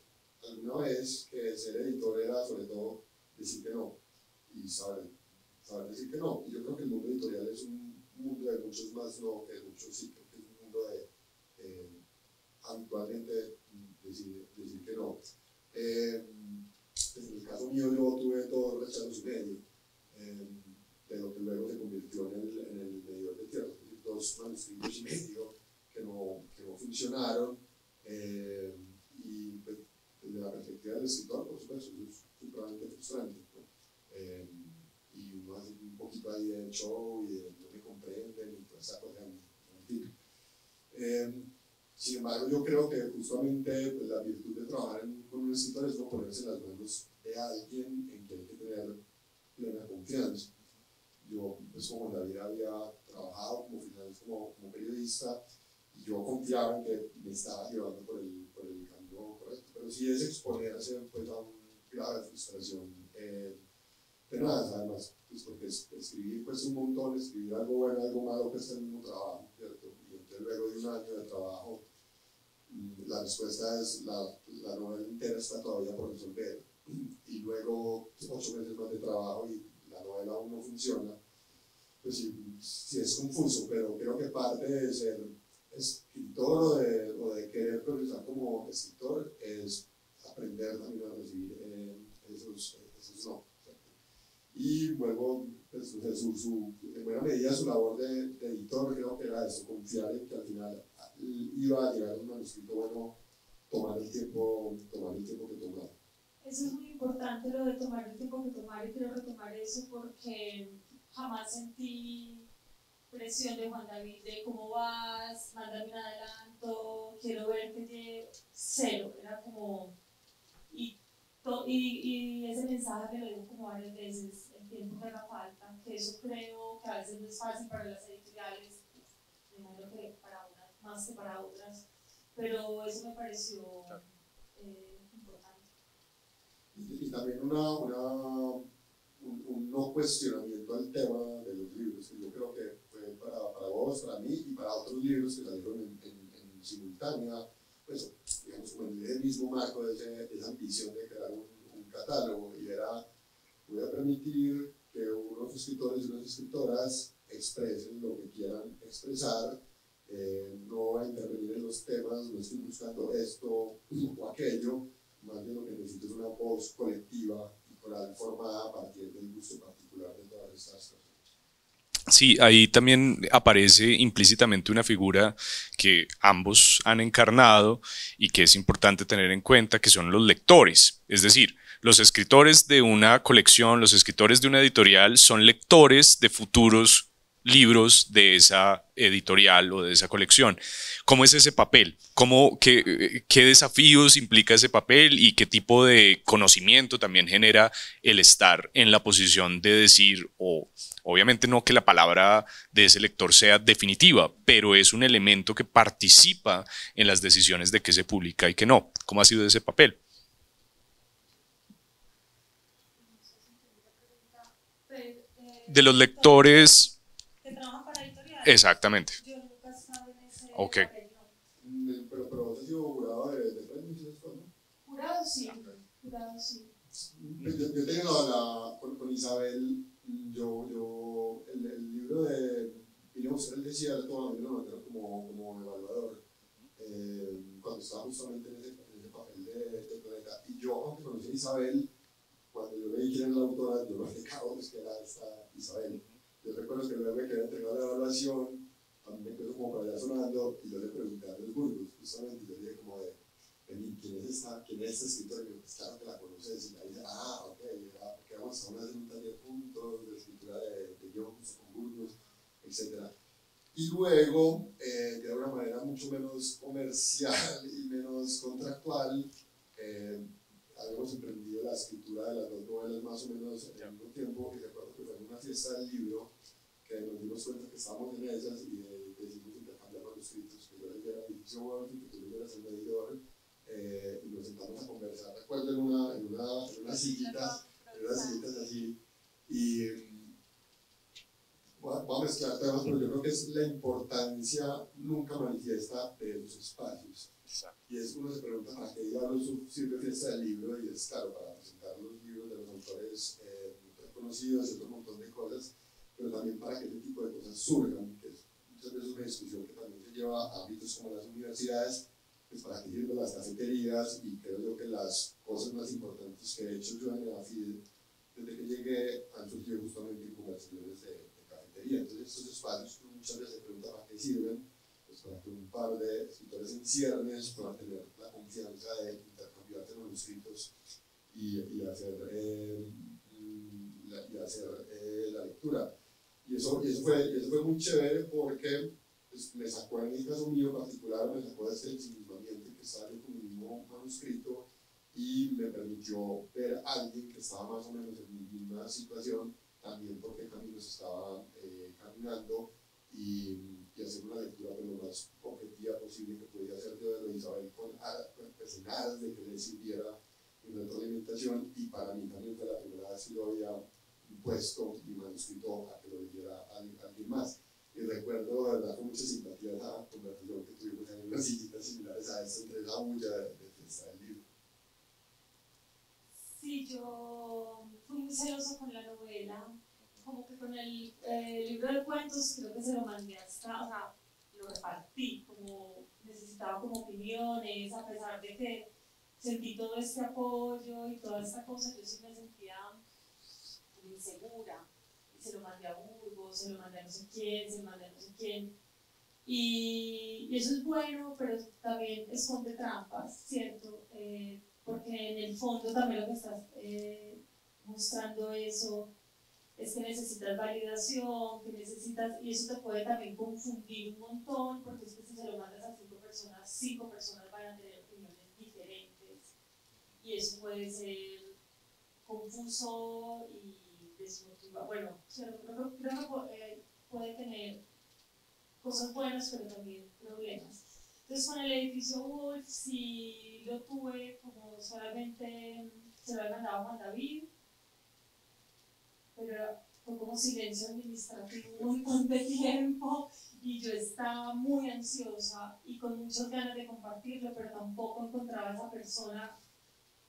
alguna vez que ser editor era sobre todo decir que no y saber decir que no. Y yo creo que el mundo editorial es un mundo de muchos más no que de muchos sí, creo que es un mundo de habitualmente decir que no. En el caso mío yo tuve todo rechazos y medio, de lo que luego se convirtió en el medidor de tierra, es decir, 2 manuscritos y medio que no funcionaron, y pues, desde la perspectiva del escritor, por supuesto, eso es supremamente frustrante, ¿no? Y uno hace un poquito ahí de show y de no me comprenden y toda esa cosa, en fin. Sin embargo, yo creo que justamente pues, la virtud de trabajar con un escritor es no ponerse en las manos de alguien en quien hay que tener plena confianza. Yo, pues como en la vida había trabajado como freelance, como periodista, y yo confiaba en que me estaba llevando por el camino correcto. Pero sí es exponerse pues, a una grave frustración tenaz, además, pues porque escribir pues, un montón, escribir algo bueno, algo malo, que es el mismo trabajo, ¿cierto? Y entonces luego de un año de trabajo, la respuesta es la novela entera está todavía por resolver. Y luego 8 meses más de trabajo y la novela aún no funciona, pues sí es confuso, pero creo que parte de ser escritor o de querer progresar como escritor es aprender también a recibir esos no. Y luego, pues, en buena medida su labor de editor creo que era eso, confiar en que al final iba a llegar un manuscrito bueno, tomar el tiempo que tomara. Eso es muy importante, lo de tomar el tiempo que tomar, y quiero retomar eso porque jamás sentí presión de Juan David de cómo vas, mándame un adelanto, quiero verte, cero, era como, y ese mensaje me lo digo como varias veces, el tiempo que haga falta, que eso creo que a veces no es fácil para las editoriales, me imagino que para unas más que para otras, pero eso me pareció importante. Y también un no cuestionamiento al tema de los libros, que yo creo que fue para vos, para mí y para otros libros que salieron en simultánea, pues, digamos, como en el mismo marco de esa ambición de crear un catálogo, y era, voy a permitir que unos escritores y unas escritoras expresen lo que quieran expresar, no voy a intervenir en los temas, no estoy buscando esto o aquello, más bien lo que necesito es una voz colectiva y coral formada a partir del gusto particular de todas estas personas. Sí, ahí también aparece implícitamente una figura que ambos han encarnado y que es importante tener en cuenta, que son los lectores. Es decir, los escritores de una colección, los escritores de una editorial son lectores de futuros libros de esa editorial o de esa colección. ¿Cómo es ese papel? ¿Qué desafíos implica ese papel y qué tipo de conocimiento también genera el estar en la posición de decir, o obviamente no que la palabra de ese lector sea definitiva, pero es un elemento que participa en las decisiones de qué se publica y qué no? ¿Cómo ha sido ese papel? De los lectores. ¿Que trabajan para editoriales? Exactamente. Yo nunca he estado en ese Ok. papel, no. Pero vos has sido jurado de premios y eso, ¿no? Jurado sí, jurado sí. Yo tengo con Isabel, el libro de Vine a buscar el desierto, a mí me lo mandaron como evaluador, cuando estaba justamente en ese papel de planeta. Y Isabel, cuando yo leí quién era la autora, yo no sé cabos que era esta Isabel. Yo recuerdo que luego me quedé entregado la evaluación, a mí me quedó como para allá sonando, y yo le pregunté a los Burgos, justamente, yo le dije como de, vení, ¿quién es esta escritora? Y yo, pues claro que la conoces, y la dice, ok, porque vamos a hacer un taller juntos, de escritura de guión, con Burgos, etc. Y luego, de una manera mucho menos comercial y menos contractual, habíamos emprendido la escritura de las dos novelas más o menos en el mismo tiempo, y recuerdo que fue en una fiesta del libro que nos dimos cuenta que estábamos en ellas y decidimos intercambiar manuscritos, que yo leyera el edificio Wolf y que tú leyeras el medidor, y nos sentamos a conversar, recuerdo en unas sillitas así, y voy a mezclar temas, pero yo creo que es la importancia nunca manifiesta de esos espacios. Y es, uno se pregunta para qué diablos sirve fiesta del libro, y es claro, para presentar los libros de los autores reconocidos y otro montón de cosas, pero también para que este tipo de cosas surjan, que es muchas veces una discusión que también se lleva a ámbitos como las universidades, pues para qué sirven las cafeterías, y creo yo que las cosas más importantes que he hecho yo en la FIDE desde que llegué han surgido justamente en conversaciones de cafetería. Entonces estos espacios que muchas veces se preguntan para qué sirven, pues para que un par de escritores en ciernes puedan tener la confianza de intercambiarse manuscritos y hacer la lectura. Y eso fue muy chévere porque pues, me sacó, en el caso mío particular, me sacó de ese ensimismamiento que estaba yo con mi mismo manuscrito, y me permitió ver a alguien que estaba más o menos en mi misma situación, también porque caminos estaba caminando, y hacer una lectura lo más objetiva posible que podía hacer yo de lo de Isabel, pues en aras de que le sirviera en retroalimentación, y para mí también fue la primera vez que yo había puesto mi manuscrito a que lo leyera alguien más. Y recuerdo, de verdad, con mucha simpatía esa conversación que tuvimos en unas sillitas similares a esta, entre la bulla de fiesta del libro. Sí, yo fui muy celosa con la novela, como que con el libro de cuentos creo que se lo mandé hasta, o sea, lo repartí, como necesitaba como opiniones, a pesar de que sentí todo este apoyo y toda esta cosa, yo sí me sentía como insegura, y se lo mandé a Burgos, se lo mandé a no sé quién, se lo mandé a no sé quién, y eso es bueno, pero también esconde trampas, ¿cierto? Porque en el fondo también lo que estás mostrando eso es que necesitas validación, que necesitas, y eso te puede también confundir un montón, porque es que si se lo mandas a 5 personas van a tener opiniones diferentes, y eso puede ser confuso y desmotivado. Bueno, creo que puede tener cosas buenas, pero también problemas. Entonces, con el edificio Wolf sí lo tuve como solamente, se lo había mandado a Juan David, pero fue como silencio administrativo un montón de tiempo, y yo estaba muy ansiosa y con muchas ganas de compartirlo, pero tampoco encontraba a esa persona,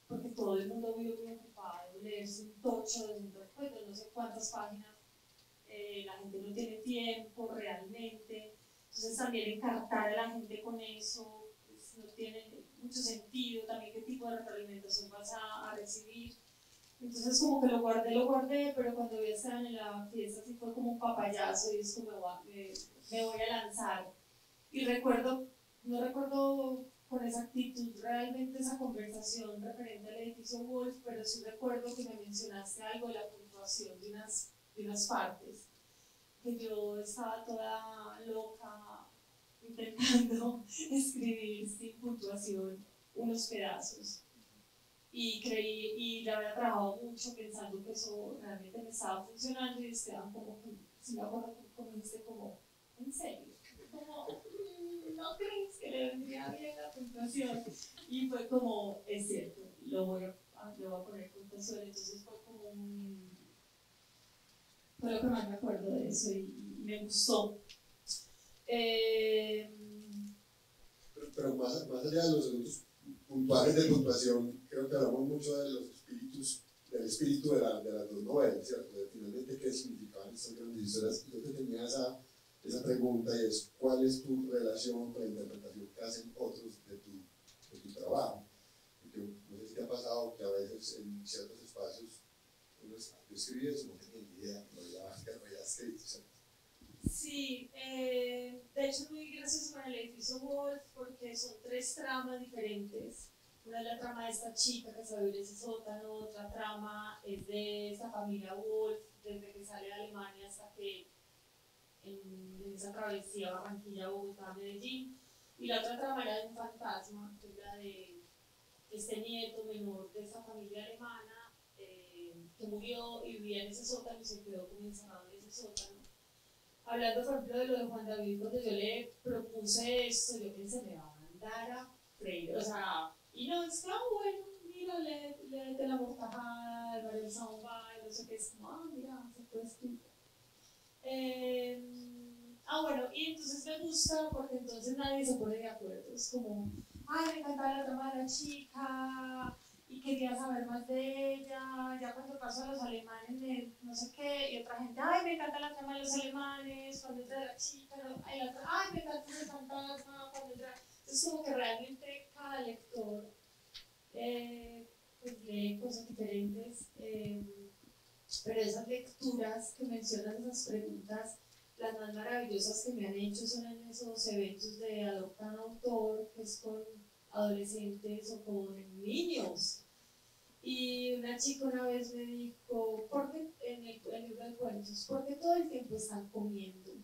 porque todo el mundo vive muy ocupado, leerse un tocho de no sé cuántas páginas, la gente no tiene tiempo realmente. Entonces también encartar a la gente con eso pues, no tiene mucho sentido, también qué tipo de retroalimentación vas a recibir. Entonces como que lo guardé, pero cuando vi a Esteban en la fiesta sí fue como un papayazo, y es como me voy a lanzar. Y no recuerdo con exactitud realmente esa conversación referente al edificio Wolf, pero sí recuerdo que me mencionaste algo de la puntuación de unas partes, que yo estaba toda loca intentando escribir sin puntuación unos pedazos, y la había trabajado mucho pensando que eso realmente me estaba funcionando, y Esteban como que, si me acuerdo como dijiste, como, ¿en serio? Como, ¿no crees que le vendría bien la puntuación? Y fue como, es cierto, lo voy a poner puntuación. Entonces fue como fue lo que más me acuerdo de eso, y me gustó. Pero más allá de los elementos puntuales de puntuación, creo que hablamos mucho de los espíritus, del espíritu de las dos novelas, ¿cierto? De finalmente qué significaban estas grandes historias. Yo te tenía esa pregunta, y es ¿cuál es tu relación con la interpretación que hacen otros de tu trabajo? Porque no sé si te ha pasado o que a veces en ciertos espacios yo escribí eso, no tenía ni idea, no había escrito, ¿cierto? Sí, de hecho es muy gracioso para el edificio Wolf porque son 3 tramas diferentes. Una es la trama de esta chica que se va a vivir en ese sótano, otra trama es de esta familia Wolf, desde que sale de Alemania hasta que en esa travesía Barranquilla, Bogotá, Medellín. Y la otra trama era de un fantasma, que es la de este nieto menor de esa familia alemana que murió y vivía en ese sótano y se quedó como encerrado en ese sótano. Hablando, por ejemplo, de lo de Juan David, cuando yo le propuse esto, yo pensé, me va a mandar a freír, o sea, y no, es que, bueno, mira, léete la mortajada, el Mario Zambay, no sé qué, es como, mira, se puede escribir. Bueno, y entonces me gusta porque entonces nadie se pone de acuerdo, es como, ay, me encantaba la trama de la chica, y quería saber más de ella, ya cuando pasó a los alemanes, no sé qué, y otra gente, ay, me encanta la trama de los alemanes, cuando entra la chica, ay, la otra, ay, me encanta ese fantasma, cuando entra, entonces como que realmente cada lector pues lee cosas diferentes, pero esas lecturas que mencionan, esas preguntas, las más maravillosas que me han hecho son en esos eventos de Adopta un Autor, que es con adolescentes o con niños. Y una chica una vez me dijo, ¿por qué en el libro de cuentos? ¿Por qué todo el tiempo están comiendo? Y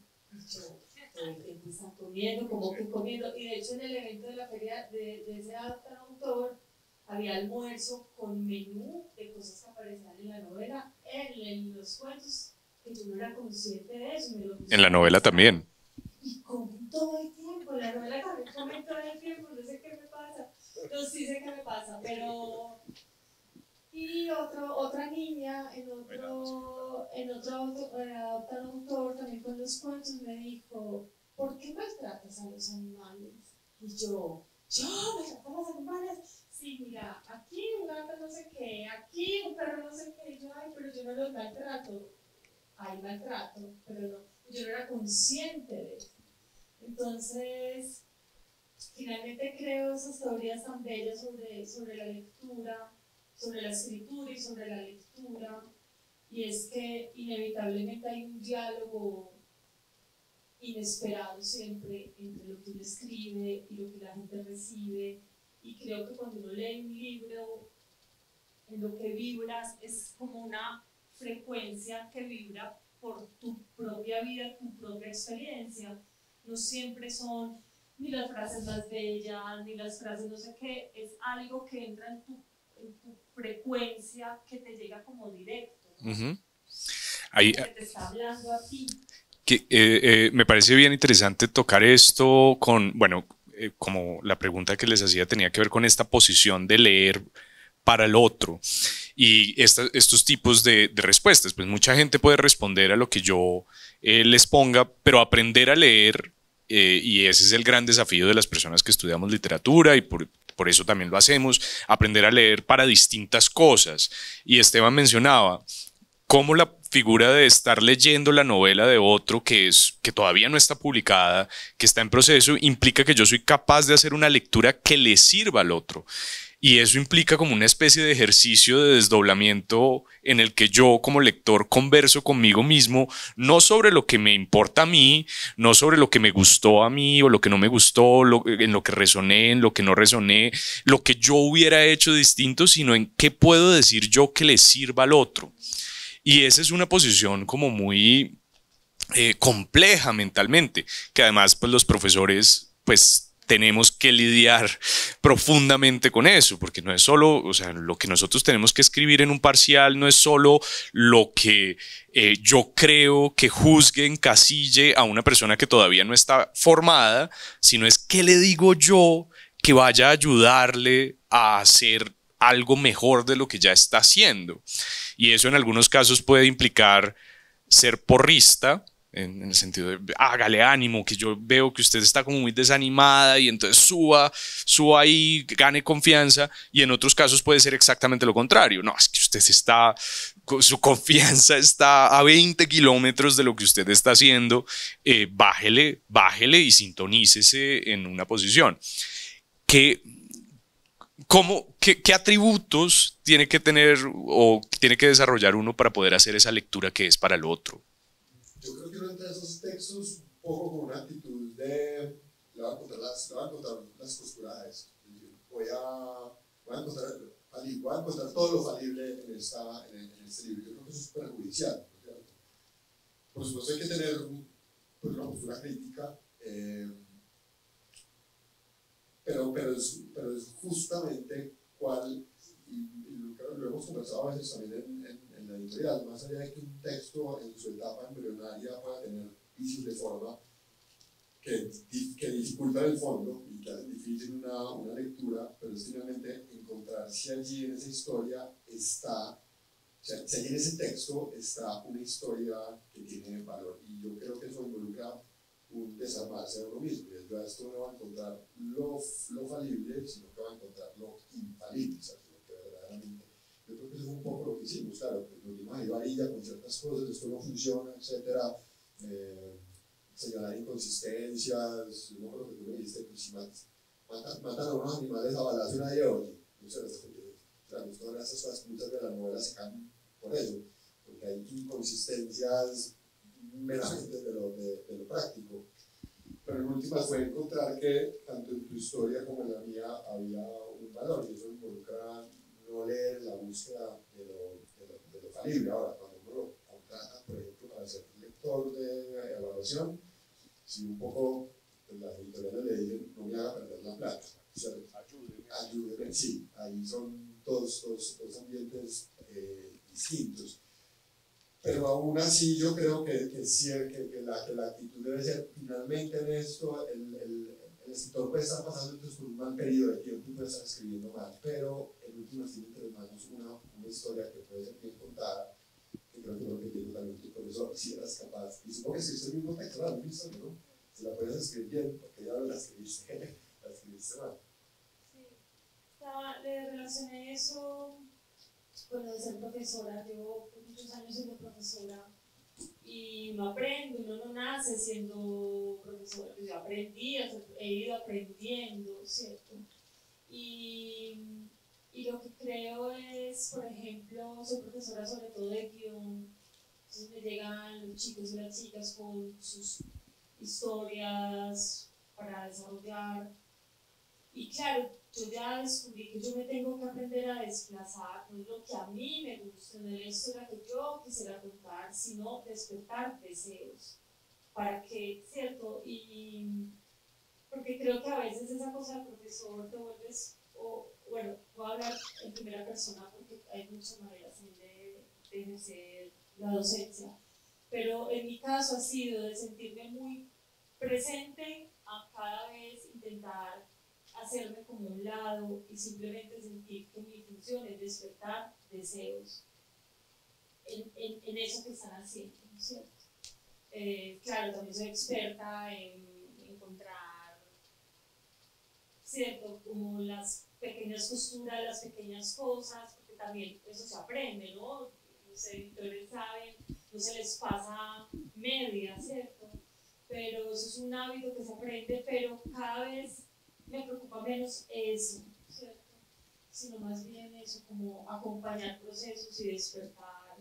yo, todo el tiempo están comiendo, como que comiendo. Y de hecho en el evento de la feria de ese autor había almuerzo con menú de cosas que aparecían en la novela, en los cuentos, que yo no era consciente de eso. En la novela también. Y comen todo el tiempo, la novela también comen todo el tiempo, no sé qué me pasa. No, sí sé qué me pasa, pero... Y otra niña en otro autor también con los cuentos me dijo, ¿por qué maltratas a los animales? Y yo maltrato a los animales. Sí, mira, aquí un gato no sé qué, aquí un perro no sé qué. Y yo, ay, pero yo no los maltrato. Hay maltrato, pero no, yo no era consciente de eso. Entonces, finalmente creo esas teorías tan bellas sobre la lectura, sobre la escritura y sobre la lectura, y es que inevitablemente hay un diálogo inesperado siempre entre lo que uno escribe y lo que la gente recibe, y creo que cuando uno lee un libro, en lo que vibras es como una frecuencia que vibra por tu propia vida, tu propia experiencia. No siempre son ni las frases más bellas, ni las frases no sé qué, es algo que entra en tu frecuencia que te llega como directo, ¿no? Ahí, que te está hablando a ti. Me parece bien interesante tocar esto con, bueno, como la pregunta que les hacía tenía que ver con esta posición de leer para el otro y estos tipos de respuestas. Pues mucha gente puede responder a lo que yo les ponga, pero aprender a leer, y ese es el gran desafío de las personas que estudiamos literatura y por eso también lo hacemos, aprender a leer para distintas cosas. Y Esteban mencionaba cómo la figura de estar leyendo la novela de otro que todavía no está publicada, que está en proceso, implica que yo soy capaz de hacer una lectura que le sirva al otro. Y eso implica como una especie de ejercicio de desdoblamiento en el que yo como lector converso conmigo mismo, no sobre lo que me importa a mí, no sobre lo que me gustó a mí o lo que no me gustó, en lo que resoné, en lo que no resoné, lo que yo hubiera hecho distinto, sino en qué puedo decir yo que le sirva al otro. Y esa es una posición como muy compleja mentalmente, que además pues los profesores pues tenemos que lidiar profundamente con eso, porque no es solo, o sea, lo que nosotros tenemos que escribir en un parcial no es solo lo que yo creo que juzgue, encasille a una persona que todavía no está formada, sino es qué le digo yo que vaya a ayudarle a hacer algo mejor de lo que ya está haciendo. Y eso en algunos casos puede implicar ser porrista, en el sentido de hágale ánimo, que yo veo que usted está como muy desanimada y entonces suba ahí, gane confianza. Y en otros casos puede ser exactamente lo contrario. No, es que su confianza está a 20 kilómetros de lo que usted está haciendo. Bájele y sintonícese en una posición. ¿Qué atributos tiene que tener o tiene que desarrollar uno para poder hacer esa lectura que es para el otro? Yo creo que uno entra a esos textos un poco con una actitud de le voy a contar las costuradas. Voy a encontrar todo lo falible en este libro. Yo creo que eso es perjudicial, ¿no es cierto? Por supuesto hay que tener pues, una postura crítica, pero es justamente cuál, y lo hemos conversado a veces también en la editorial, más allá de que un texto en su etapa embrionaria pueda tener vicios de forma que dificultan el fondo y que hacen difícil una lectura, pero es finalmente encontrar si allí en esa historia está, o sea, si allí en ese texto está una historia que tiene valor. Y yo creo que eso involucra un desarmarse de uno mismo. Y yo a esto no va a encontrar lo falible, sino que va a encontrar lo infalible, o sea, que verdaderamente. Yo creo que eso es un poco lo que hicimos, claro, pues nos dimos ahí varilla con ciertas cosas, esto no funciona, etc. Señalar inconsistencias, no creo que tú me dijiste, pues si matan a unos animales a balazo y nadie oye. No sé, todas esas cosas, muchas de las novelas se caen por eso, porque hay inconsistencias meramente de lo práctico. Pero en últimas fue encontrar que tanto en tu historia como en la mía había un valor, y eso involucra no leer la búsqueda de lo falible. Ahora, cuando uno lo contrata, por ejemplo, para ser lector de evaluación, si un poco pues, las editoriales le dicen no me haga perder la plata, o sea, ayúdeme, sí, ahí son dos ambientes distintos. Pero aún así yo creo que la actitud debe ser finalmente en esto, el escritor puede estar pasando entonces por un mal periodo de tiempo y puede estar escribiendo mal, pero en últimas tiene entre manos una historia que puede ser bien contada, que creo que es lo que entiendo también tú, por eso si eras capaz, y supongo que si es el mismo texto, la misma historia, ¿no? Si la puedes escribir bien, porque ya la escribiste mal. Sí, le relacioné eso con lo de ser profesora. Llevo muchos años siendo profesora y uno aprende, uno no nace siendo profesora. Yo aprendí, he ido aprendiendo, ¿cierto? Y lo que creo es, por ejemplo, soy profesora sobre todo de guión, entonces me llegan los chicos y las chicas con sus historias para desarrollar. Y claro, yo ya descubrí que yo me tengo que aprender a desplazar, no es lo que a mí me gusta, no es la historia que yo quisiera contar, sino despertar deseos. ¿Para qué? ¿Cierto? Y porque creo que a veces esa cosa del profesor te vuelves, o bueno, voy a hablar en primera persona porque hay muchas maneras de ejercer la docencia, pero en mi caso ha sido de sentirme muy presente a cada vez intentar hacerme como un lado y simplemente sentir que mi función es despertar deseos en eso que están haciendo, ¿no es cierto? Claro, también soy experta en encontrar, ¿cierto? Como las pequeñas costuras, las pequeñas cosas, porque también eso se aprende, ¿no? Los editores saben, no se les pasa media, ¿cierto? Pero eso es un hábito que se aprende, pero cada vez me preocupa menos eso, ¿cierto? Sino más bien eso, como acompañar procesos y despertar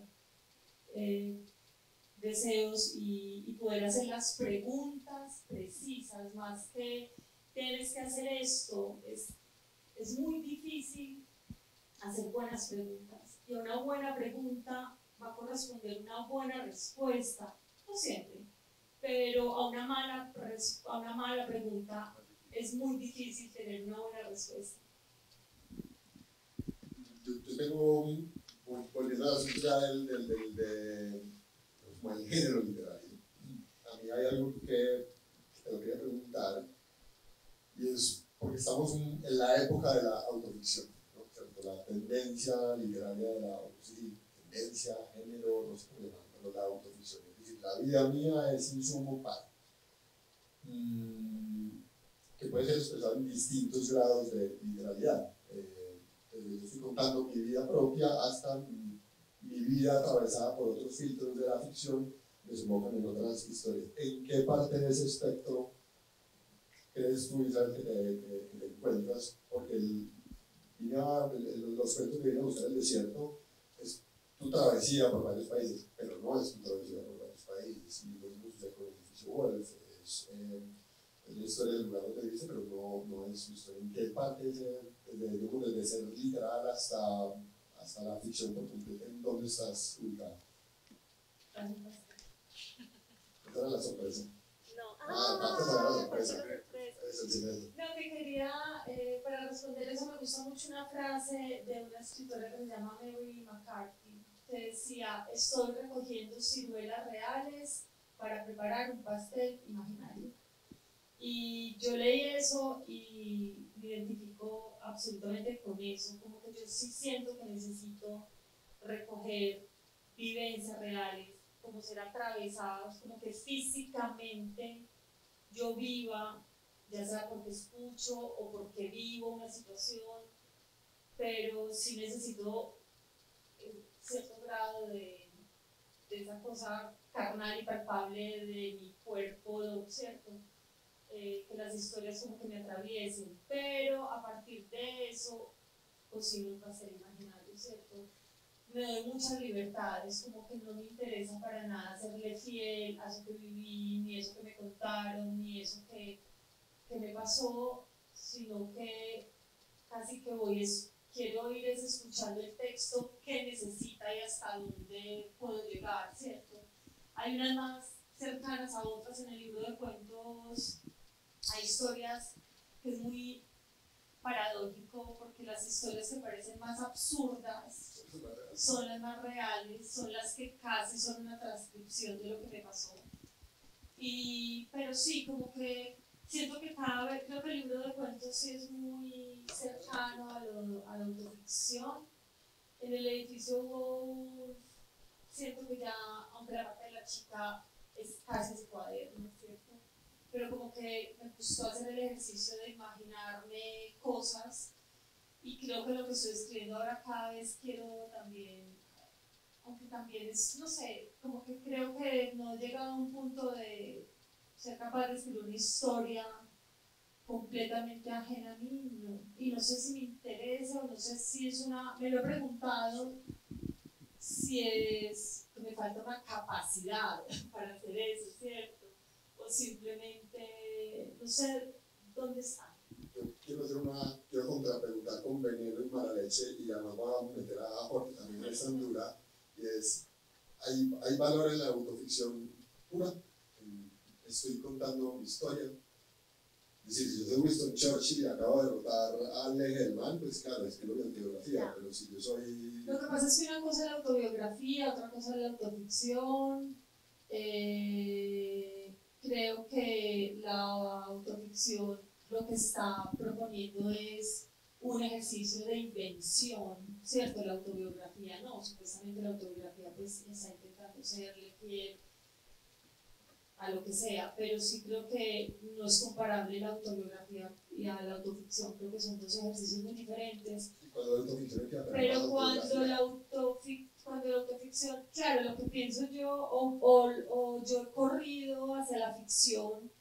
deseos y poder hacer las preguntas precisas, más que tienes que hacer esto, es muy difícil hacer buenas preguntas. Y a una buena pregunta va a corresponder una buena respuesta, no siempre, pero a una mala pregunta es muy difícil tener una buena respuesta. Yo tengo, volviendo a la cifra como el género literario, a mí hay algo que te lo quería preguntar, y es porque estamos en la época de la autoficción, ¿no? La tendencia literaria de la tendencia, género, no sé cómo llamarlo, pero la autoficción, es decir, la vida mía es insumo para, que puede ser expresado en distintos grados de literalidad. Yo estoy contando mi vida propia hasta mi vida atravesada por otros filtros de la ficción, desembocan en otras historias. ¿En qué parte de ese espectro crees tú, Isabel, que te encuentras? Porque los cuentos que vienen a buscar el desierto es tu travesía por varios países, pero no es tu travesía por varios países. Y lo mismo sucede con el edificio Wolf, es la historia del lugar donde viviste, pero no es su historia. ¿En qué parte desde ser literal hasta la ficción por completo, en dónde estás ubicado? Esa era la sorpresa. No, aparte de la sorpresa. Es el secreto. Lo que quería, para responder eso, me gusta mucho una frase de una escritora que se llama Mary McCarthy, que decía: estoy recogiendo ciruelas reales para preparar un pastel imaginario. Y yo leí eso y me identifico absolutamente con eso, como que yo sí siento que necesito recoger vivencias reales, como ser atravesados, como que físicamente yo viva, ya sea porque escucho o porque vivo una situación, pero sí necesito cierto grado de esa cosa carnal y palpable de mi cuerpo, ¿cierto? Que las historias como que me atraviesen, pero a partir de eso cocino un pastel imaginario, ¿cierto? Me doy muchas libertades, como que no me interesa para nada serle fiel a eso que viví, ni eso que me contaron, ni eso que me pasó, sino que casi que quiero ir escuchando el texto que necesita y hasta dónde puedo llegar, ¿cierto? Hay unas más cercanas a otras en el libro de cuentos. Hay historias que es muy paradójico porque las historias que parecen más absurdas son las más reales, son las que casi son una transcripción de lo que me pasó. Pero sí, como que siento que cada vez, creo que el libro de cuentos sí es muy cercano a la autoficción. En el edificio Wolf siento que ya, aunque la parte de la chica es casi ese cuaderno, ¿cierto? Pero como que me gustó hacer el ejercicio de imaginarme cosas y creo que lo que estoy escribiendo ahora cada vez quiero también, aunque también es, no sé, como que creo que no he llegado a un punto de ser capaz de escribir una historia completamente ajena a mí, no. Y no sé si me interesa o no sé si es me lo he preguntado, si es que me falta una capacidad para hacer eso, ¿cierto? O simplemente, no sé dónde está. Yo quiero contrapreguntar con Veneno y Maraleche, y además vamos a meter a Jorge también en esa andura, y es, hay valor en la autoficción pura. Estoy contando mi historia. Es decir, si yo soy Winston Churchill y acabo de derrotar a Lee Hellman, pues claro, escribo mi autobiografía, pero si yo soy... Lo que pasa es que una cosa es la autobiografía, otra cosa es la autoficción. Creo que la autoficción lo que está proponiendo es un ejercicio de invención, ¿cierto? La autobiografía no, supuestamente la autobiografía pues está intentando serle fiel a lo que sea, pero sí creo que no es comparable la autobiografía y a la autoficción, creo que son dos ejercicios muy diferentes. Pero cuando la autoficción, claro, lo que pienso yo, o yo he corrido hacia la ficción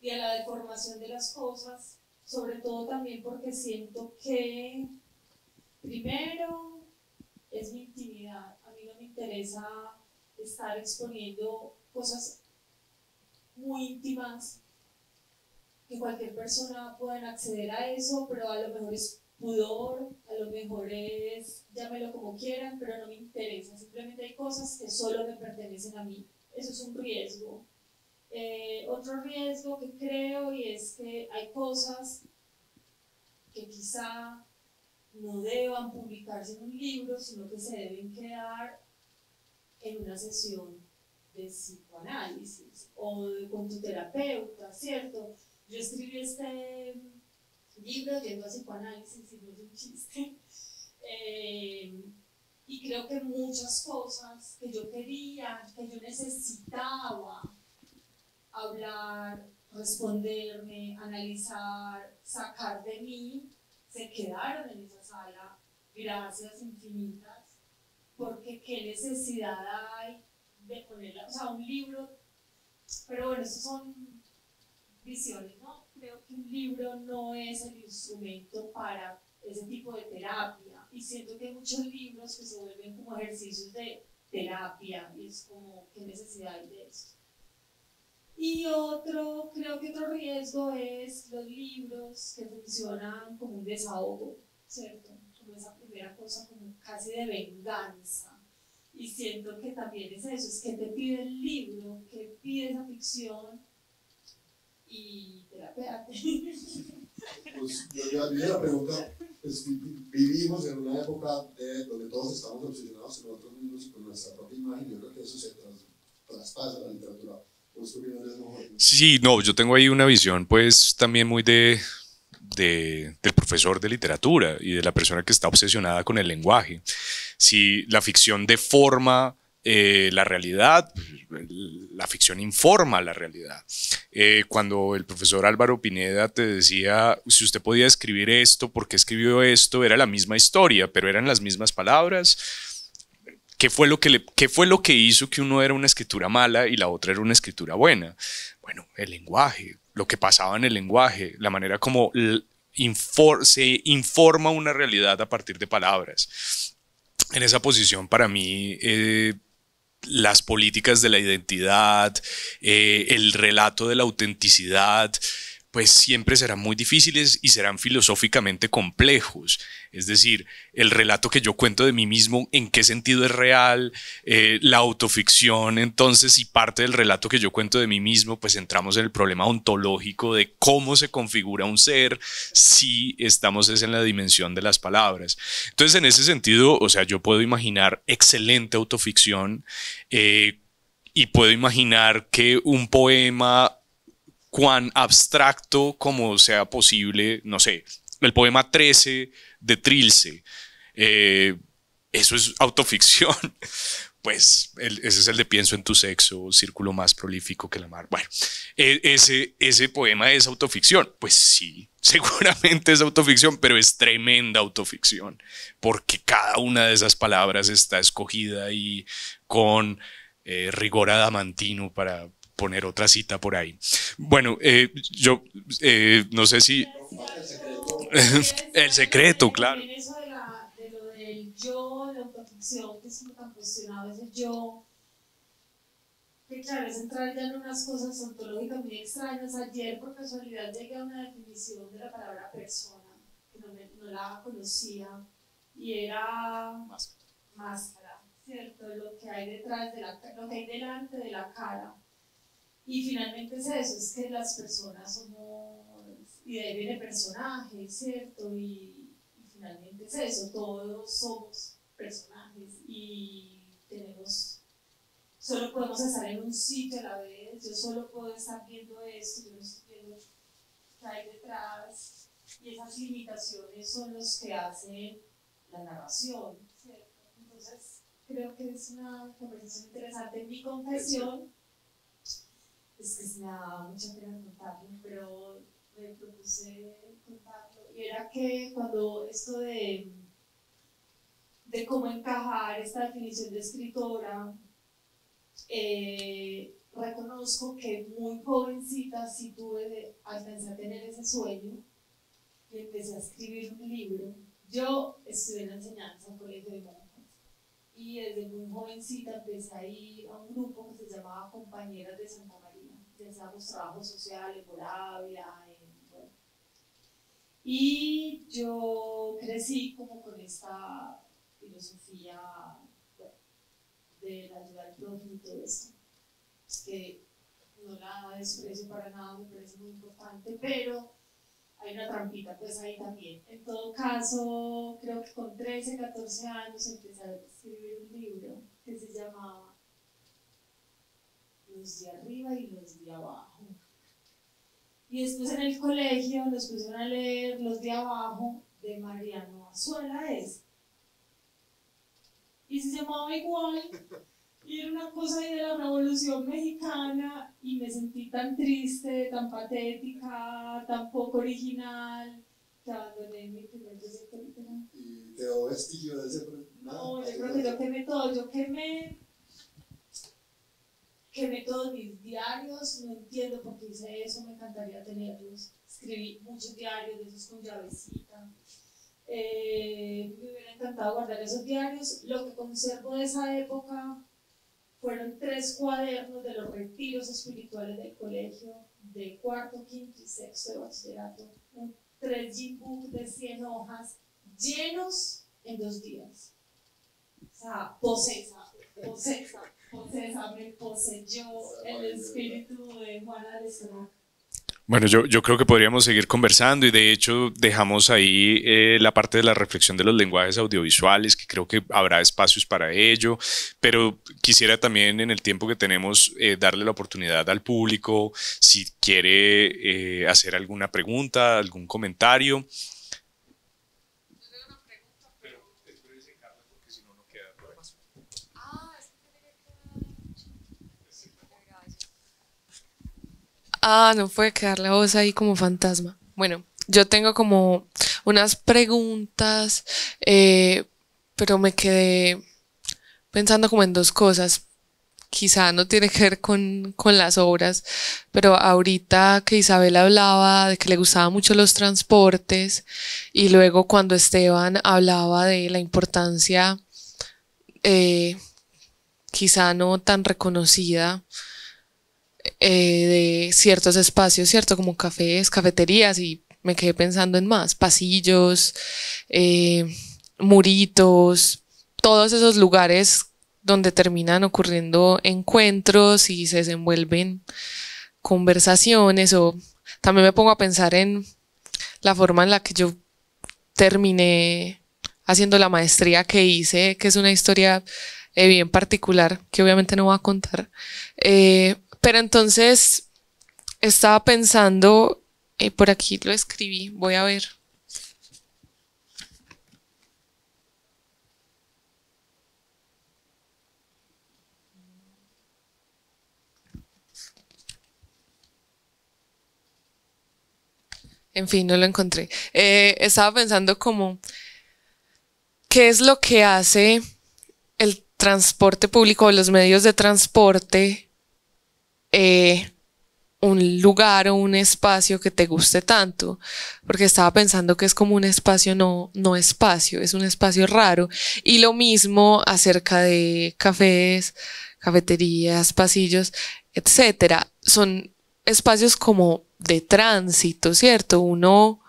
y a la deformación de las cosas, sobre todo también porque siento que, primero, es mi intimidad. A mí no me interesa estar exponiendo cosas muy íntimas que cualquier persona pueda acceder a eso, pero a lo mejor es pudor, a lo mejor es, llámelo como quieran, pero no me interesa. Simplemente hay cosas que solo me pertenecen a mí. Eso es un riesgo. Otro riesgo que creo y es que hay cosas que quizá no deban publicarse en un libro, sino que se deben quedar en una sesión de psicoanálisis o con tu terapeuta, ¿cierto? Yo escribí este libro yendo a psicoanálisis, y no es un chiste, y creo que muchas cosas que yo quería, que yo necesitaba hablar, responderme, analizar, sacar de mí, se quedaron en esa sala, gracias infinitas, porque qué necesidad hay de ponerla, o sea, un libro, pero bueno, estos son visiones, ¿no? Creo que un libro no es el instrumento para ese tipo de terapia, y siento que hay muchos libros que se vuelven como ejercicios de terapia, y es como, ¿qué necesidad hay de eso? Y creo que otro riesgo es los libros que funcionan como un desahogo, ¿cierto? Como esa primera cosa como casi de venganza. Y siento que también es eso, es que te pide el libro, que pide esa ficción y terapéate. Pues yo la pregunta, pues, vivimos en una época donde todos estamos obsesionados con nosotros mismos y con nuestra propia imagen, y yo creo que eso se traspasa a la literatura. ¿Pues qué opinas de eso, Jorge? Sí, no, yo tengo ahí una visión pues también muy del profesor de literatura y de la persona que está obsesionada con el lenguaje. Si la ficción deforma la realidad, la ficción informa la realidad. Cuando el profesor Álvaro Pineda te decía, si usted podía escribir esto, ¿por qué escribió esto? Era la misma historia, pero eran las mismas palabras. ¿Qué fue lo que hizo que uno era una escritura mala y la otra era una escritura buena? Bueno, el lenguaje, lo que pasaba en el lenguaje, la manera como se informa una realidad a partir de palabras. En esa posición, para mí, las políticas de la identidad, el relato de la autenticidad, pues siempre serán muy difíciles y serán filosóficamente complejos. Es decir, el relato que yo cuento de mí mismo, en qué sentido es real, la autoficción, entonces, y parte del relato que yo cuento de mí mismo, pues entramos en el problema ontológico de cómo se configura un ser si estamos en la dimensión de las palabras. Entonces, en ese sentido, o sea, yo puedo imaginar excelente autoficción y puedo imaginar que un poema cuán abstracto como sea posible, no sé, el poema 13 de Trilce, eso es autoficción. Pues ese es el de Pienso en tu sexo, círculo más prolífico que la mar. Bueno, ese poema es autoficción. Pues sí, seguramente es autoficción, pero es tremenda autoficción, porque cada una de esas palabras está escogida y con rigor adamantino para poner otra cita por ahí. Bueno, yo no sé si... El secreto, claro. También eso de lo del yo, la autoficción, que es como tan cuestionado ese yo, que claro, es entrar ya en unas cosas ontológicas muy extrañas. Ayer por casualidad llegué a una definición de la palabra persona, que no la conocía, y era máscara, ¿cierto? Lo que hay detrás lo que hay delante de la cara. Y finalmente es eso, es que las personas somos, y de ahí viene personaje, ¿cierto? Y finalmente es eso, todos somos personajes y solo podemos estar en un sitio a la vez, yo solo puedo estar viendo esto, yo no estoy viendo qué hay detrás, y esas limitaciones son los que hacen la narración, ¿cierto? Entonces creo que es una conversación interesante. Mi confesión es que se me daba mucha pena contarlo, pero me propuse contarlo, y era que cuando esto de cómo encajar esta definición de escritora, reconozco que muy jovencita sí alcancé a tener ese sueño y empecé a escribir un libro. Yo estudié en la enseñanza, un colegio de monjas, y desde muy jovencita empecé a ir a un grupo que se llamaba Compañeras de Santa María. Hacíamos trabajo social en Moravia, bueno. Y yo crecí como con esta filosofía, bueno, de la ayuda al prójimo y todo esto, que no la desprecio para nada, me parece muy importante, pero hay una trampita pues ahí también. En todo caso, creo que con 13, 14 años empecé a escribir un libro que se llamaba Los de arriba y los de abajo. Y después en el colegio nos pusieron a leer Los de abajo de Mariano Azuela y se llamaba igual, y era una cosa ahí de la Revolución Mexicana, y me sentí tan triste, tan patética, tan poco original, que abandoné mi primer proyecto literario. ¿Y quedó vestigio de ese? No, yo creo que yo quemé todo, quemé todos mis diarios, no entiendo por qué hice eso, me encantaría tenerlos. Escribí muchos diarios de esos con llavecita. Me hubiera encantado guardar esos diarios. Lo que conservo de esa época fueron 3 cuadernos de los retiros espirituales del colegio, de cuarto, quinto y sexto de bachillerato. 3 Gbook de 100 hojas, llenos en 2 días. O sea, me poseyó el espíritu de Juana de Zaragoza. Bueno, yo creo que podríamos seguir conversando y de hecho dejamos ahí la parte de la reflexión de los lenguajes audiovisuales, que creo que habrá espacios para ello, pero quisiera también en el tiempo que tenemos darle la oportunidad al público si quiere hacer alguna pregunta, algún comentario. Ah, no puede quedar la voz ahí como fantasma. Bueno, yo tengo como unas preguntas, pero me quedé pensando como en dos cosas. Quizá no tiene que ver con las obras, pero ahorita que Isabel hablaba de que le gustaban mucho los transportes y luego cuando Esteban hablaba de la importancia quizá no tan reconocida de ciertos espacios, ¿cierto? Como cafés, cafeterías y me quedé pensando en más, pasillos, muritos, todos esos lugares donde terminan ocurriendo encuentros y se desenvuelven conversaciones o también me pongo a pensar en la forma en la que yo terminé haciendo la maestría que hice, que es una historia bien particular que obviamente no voy a contar. Pero entonces estaba pensando, por aquí lo escribí, voy a ver. En fin, no lo encontré. Estaba pensando como, ¿qué es lo que hace el transporte público o los medios de transporte un lugar o un espacio que te guste tanto? Porque estaba pensando que es como un espacio no espacio, es un espacio raro. Y lo mismo acerca de cafés, cafeterías, pasillos, etcétera. Son espacios como de tránsito, ¿cierto? Uno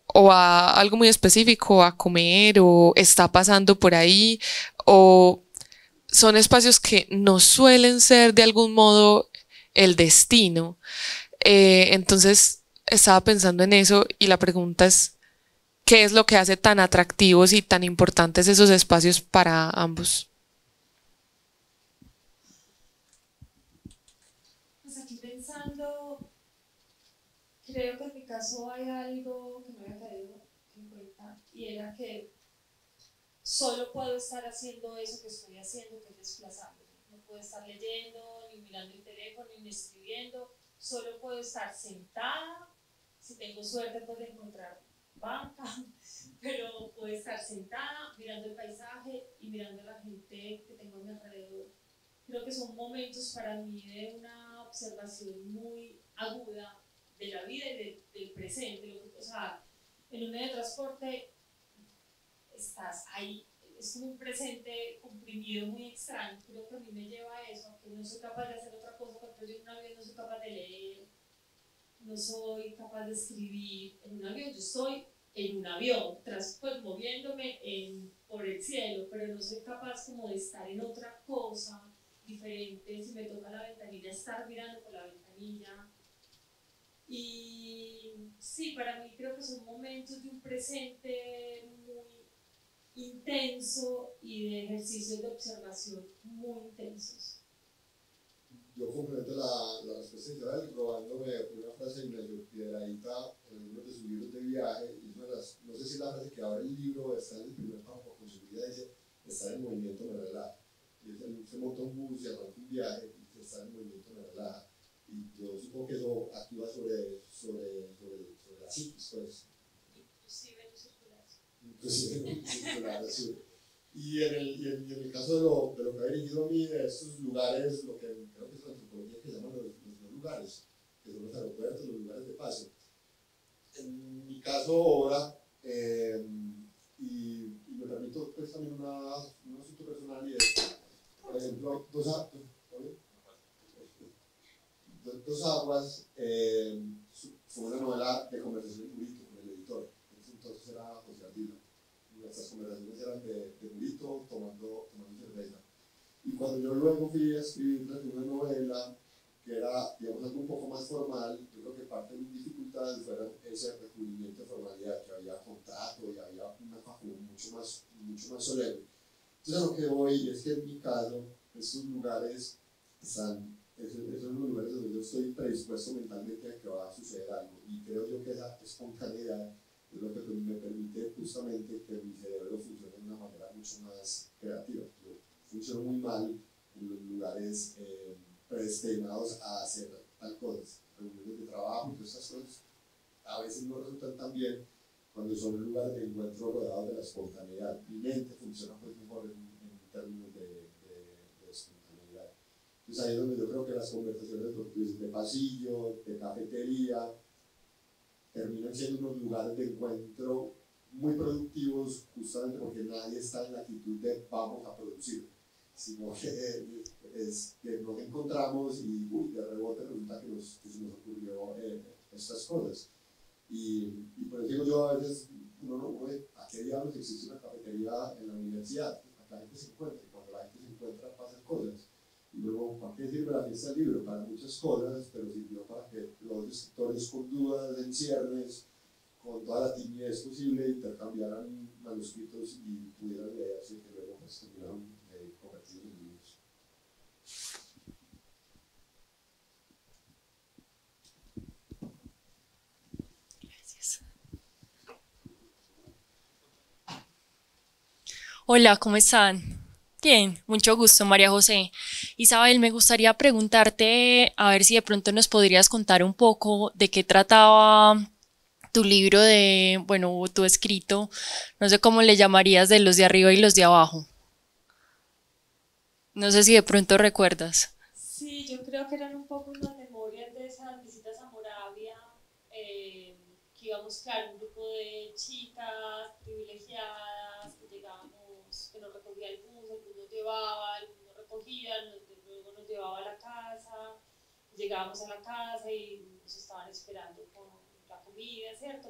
o a algo muy específico, a comer o está pasando por ahí o son espacios que no suelen ser de algún modo el destino. Entonces estaba pensando en eso y la pregunta es, ¿qué es lo que hace tan atractivos y tan importantes esos espacios para ambos? Pues aquí pensando, creo que en mi caso hay algo que no había caído en cuenta y era que solo puedo estar haciendo eso que estoy haciendo, que es desplazarme. No puedo estar leyendo, ni mirando el teléfono, ni escribiendo. Solo puedo estar sentada. Si tengo suerte, puedo encontrar banca, pero puedo estar sentada, mirando el paisaje y mirando a la gente que tengo a mi alrededor. Creo que son momentos para mí de una observación muy aguda de la vida y del presente. O sea, en un medio de transporte estás ahí, es como un presente comprimido muy extraño. Creo que a mí me lleva a eso, a que no soy capaz de hacer otra cosa. Cuando yo en un avión no soy capaz de leer, no soy capaz de escribir. En un avión yo estoy en un avión, pues moviéndome por el cielo, pero no soy capaz como de estar en otra cosa diferente. Si me toca la ventanilla, estar mirando por la ventanilla. Y sí, para mí creo que son momentos de un presente muy intenso y de ejercicios de observación muy intensos. Yo complemento la respuesta de Isabel robándome una frase de Ignacio Piedrahita en algunos de sus libros de viaje, y no sé si la frase que abre el libro está en el primer párrafo, con su vida dice: estar en movimiento me relaja. Y él se monta un bus y arranca un viaje y estar en movimiento me relaja. Y yo supongo que eso activa sobre la psiquis, pues. Inclusive circular, sí. Y en el caso de lo que ha dirigido a mí, de estos lugares, lo que creo que es la antropología que llaman los lugares, que son los aeropuertos, los lugares de paso. En mi caso ahora, y me permito pues también un asunto personal y es, por ejemplo, Dos Aguas fue una novela de conversación de Murito con el editor. En ese entonces era José Ardila. Nuestras conversaciones eran de Murito tomando cerveza. Y cuando yo luego fui a escribir una novela que era, digamos, algo un poco más formal, yo creo que parte de mis dificultades fueron ese recubrimiento de formalidad, que había contrato y había una facultad mucho más solemne. Entonces a lo que voy es que en mi caso, estos lugares son los lugares donde yo estoy predispuesto mentalmente a que va a suceder algo, y creo yo que esa espontaneidad es lo que me permite justamente que mi cerebro funcione de una manera mucho más creativa. Yo funciono muy mal en los lugares predestinados a hacer tal cosa, reuniones de trabajo y todas estas cosas a veces no resultan tan bien cuando son lugares de encuentro rodeados de la espontaneidad. Mi mente funciona pues mejor en términos de espontaneidad. Entonces ahí es donde yo creo que las conversaciones de pasillo, de cafetería, terminan siendo unos lugares de encuentro muy productivos, justamente porque nadie está en la actitud de vamos a producir, sino que es que nos encontramos y de rebote resulta que se nos ocurrió estas cosas. Y por eso digo yo, a veces uno ve, ¿a qué diablos existe una cafetería en la universidad? Para que la gente se encuentre, y cuando la gente se encuentra pasan cosas. Y luego, ¿para qué sirve la fiesta del libro? Para muchas cosas, pero sirvió para que los escritores con dudas, en ciernes, con toda la timidez posible, intercambiaran manuscritos y pudieran leerse, que luego pues, terminaron convertidos en libros. Gracias. Hola, ¿cómo están? Bien, mucho gusto, María José. Isabel, me gustaría preguntarte, a ver si de pronto nos podrías contar un poco de qué trataba tu libro tu escrito, no sé cómo le llamarías, de los de arriba y los de abajo. No sé si de pronto recuerdas. Sí, yo creo que eran un poco unas memorias de esas visitas a Moravia, que íbamos, claro, un grupo de chicas privilegiadas, que llegábamos, que nos recogía el bus nos llevaba, el bus nos recogía, luego nos llevaba a la casa, llegábamos a la casa y nos estaban esperando con la comida, ¿cierto?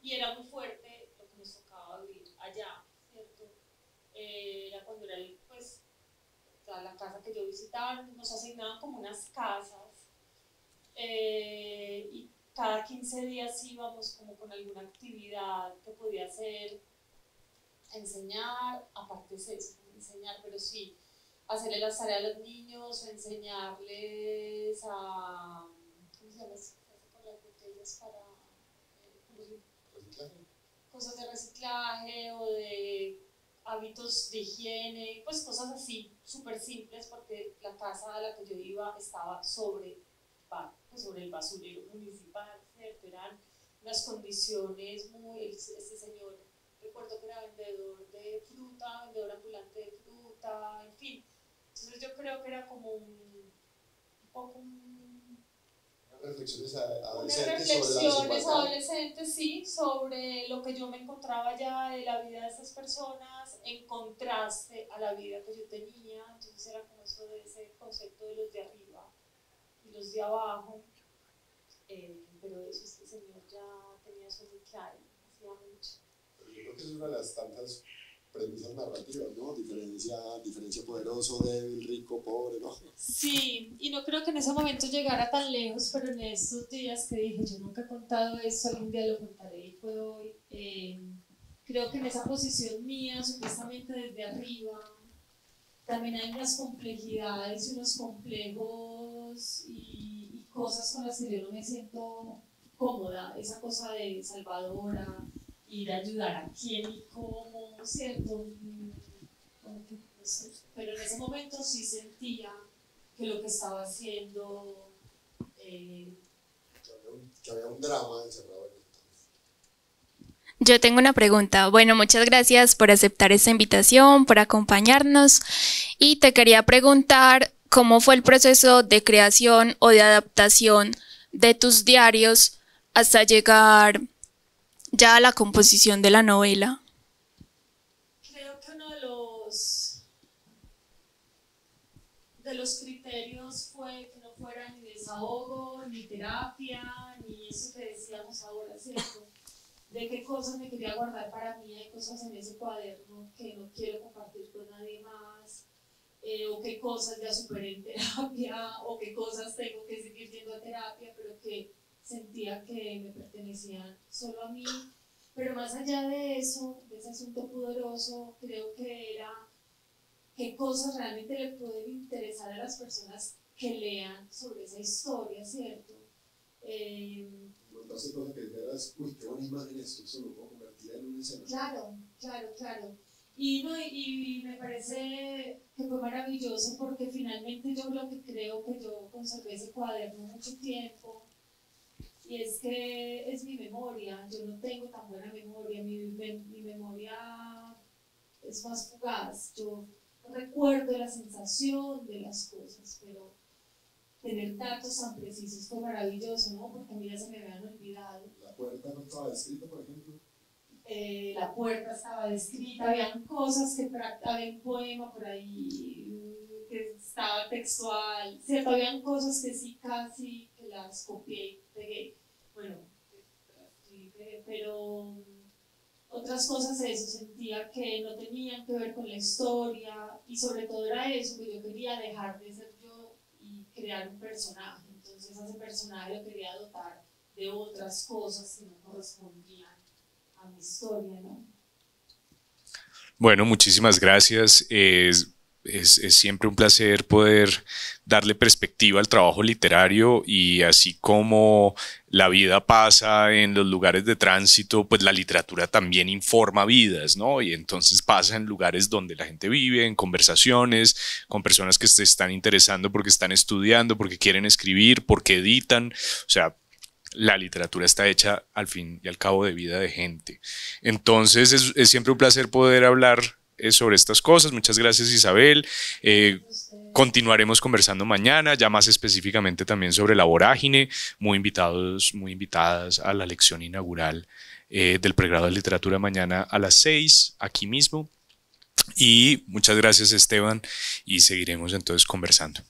Y era muy fuerte lo que nos tocaba vivir allá, ¿cierto? Era cuando era la casa que yo visitaba, nos asignaban como unas casas, y cada 15 días íbamos como con alguna actividad que podía ser enseñar, aparte es eso, enseñar, pero sí, hacerle las tareas a los niños, enseñarles a, ¿cómo se llama? Con las botellas para cosas de reciclaje o de hábitos de higiene, pues cosas así, súper simples, porque la casa a la que yo iba estaba sobre el basurero municipal, ¿cierto? Eran unas condiciones este señor, recuerdo que era vendedor de fruta, vendedor ambulante de fruta, en fin. Entonces yo creo que era como un poco reflexiones adolescentes, sí, sobre lo que yo me encontraba ya de la vida de esas personas en contraste a la vida que yo tenía. Entonces era como eso de ese concepto de los de arriba y los de abajo, pero eso este señor ya tenía eso muy claro, hacía mucho. Pero yo creo que es una de las tantas premisas narrativas, ¿no? Diferencia poderoso, débil, rico, pobre, ¿no? Sí, y no creo que en ese momento llegara tan lejos, pero en estos días que dije, yo nunca he contado esto, algún día lo contaré y fue hoy. Creo que en esa posición mía, supuestamente desde arriba, también hay unas complejidades y unos complejos y cosas con las que yo no me siento cómoda, esa cosa de salvadora, ir a ayudar a quién y cómo, ¿cierto? No sé. Pero en ese momento sí sentía que lo que estaba haciendo... que había un drama encerrado en esto. Yo tengo una pregunta. Bueno, muchas gracias por aceptar esta invitación, por acompañarnos. Y te quería preguntar cómo fue el proceso de creación o de adaptación de tus diarios hasta llegar ya a la composición de la novela. que uno de los criterios fue que no fuera ni desahogo, ni terapia, ni eso que decíamos ahora, ¿cierto? De qué cosas me quería guardar para mí, hay cosas en ese cuaderno que no quiero compartir con nadie más, o qué cosas ya superé en terapia, o qué cosas tengo que seguir yendo a terapia, pero que sentía que me pertenecían solo a mí. Pero más allá de eso, de ese asunto pudoroso, creo que era qué cosas realmente le pueden interesar a las personas que lean sobre esa historia, ¿cierto? Entonces, cosas que dijeras, uy, qué buena imagen esto, eso lo puedo convertir en una escena. Claro, claro, claro. Y me parece que fue maravilloso porque finalmente yo lo que creo que yo conservé ese cuaderno mucho tiempo, y es que es mi memoria. Yo no tengo tan buena memoria, mi memoria es más fugaz. Yo recuerdo la sensación de las cosas, pero tener datos tan precisos fue maravilloso, ¿no? Porque a mí ya se me habían olvidado. La puerta no estaba descrita, por ejemplo. La puerta estaba descrita, habían cosas que había un poema por ahí que estaba textual, ¿cierto? Habían cosas que sí casi que las copié y pegué, bueno, pero otras cosas eso, sentía que no tenían que ver con la historia y sobre todo era eso, que yo quería dejar de ser yo y crear un personaje, entonces a ese personaje lo quería dotar de otras cosas que no correspondían a mi historia, ¿no? Bueno, muchísimas gracias. Es siempre un placer poder darle perspectiva al trabajo literario y así como la vida pasa en los lugares de tránsito, pues la literatura también informa vidas, ¿no? Y entonces pasa en lugares donde la gente vive, en conversaciones con personas que se están interesando porque están estudiando, porque quieren escribir, porque editan, o sea, la literatura está hecha al fin y al cabo de vida de gente. Entonces es siempre un placer poder hablar sobre estas cosas. Muchas gracias, Isabel. Continuaremos conversando mañana, ya más específicamente también sobre La Vorágine, muy invitados, muy invitadas a la lección inaugural del pregrado de literatura mañana a las 6, aquí mismo. Y muchas gracias, Esteban, y seguiremos entonces conversando.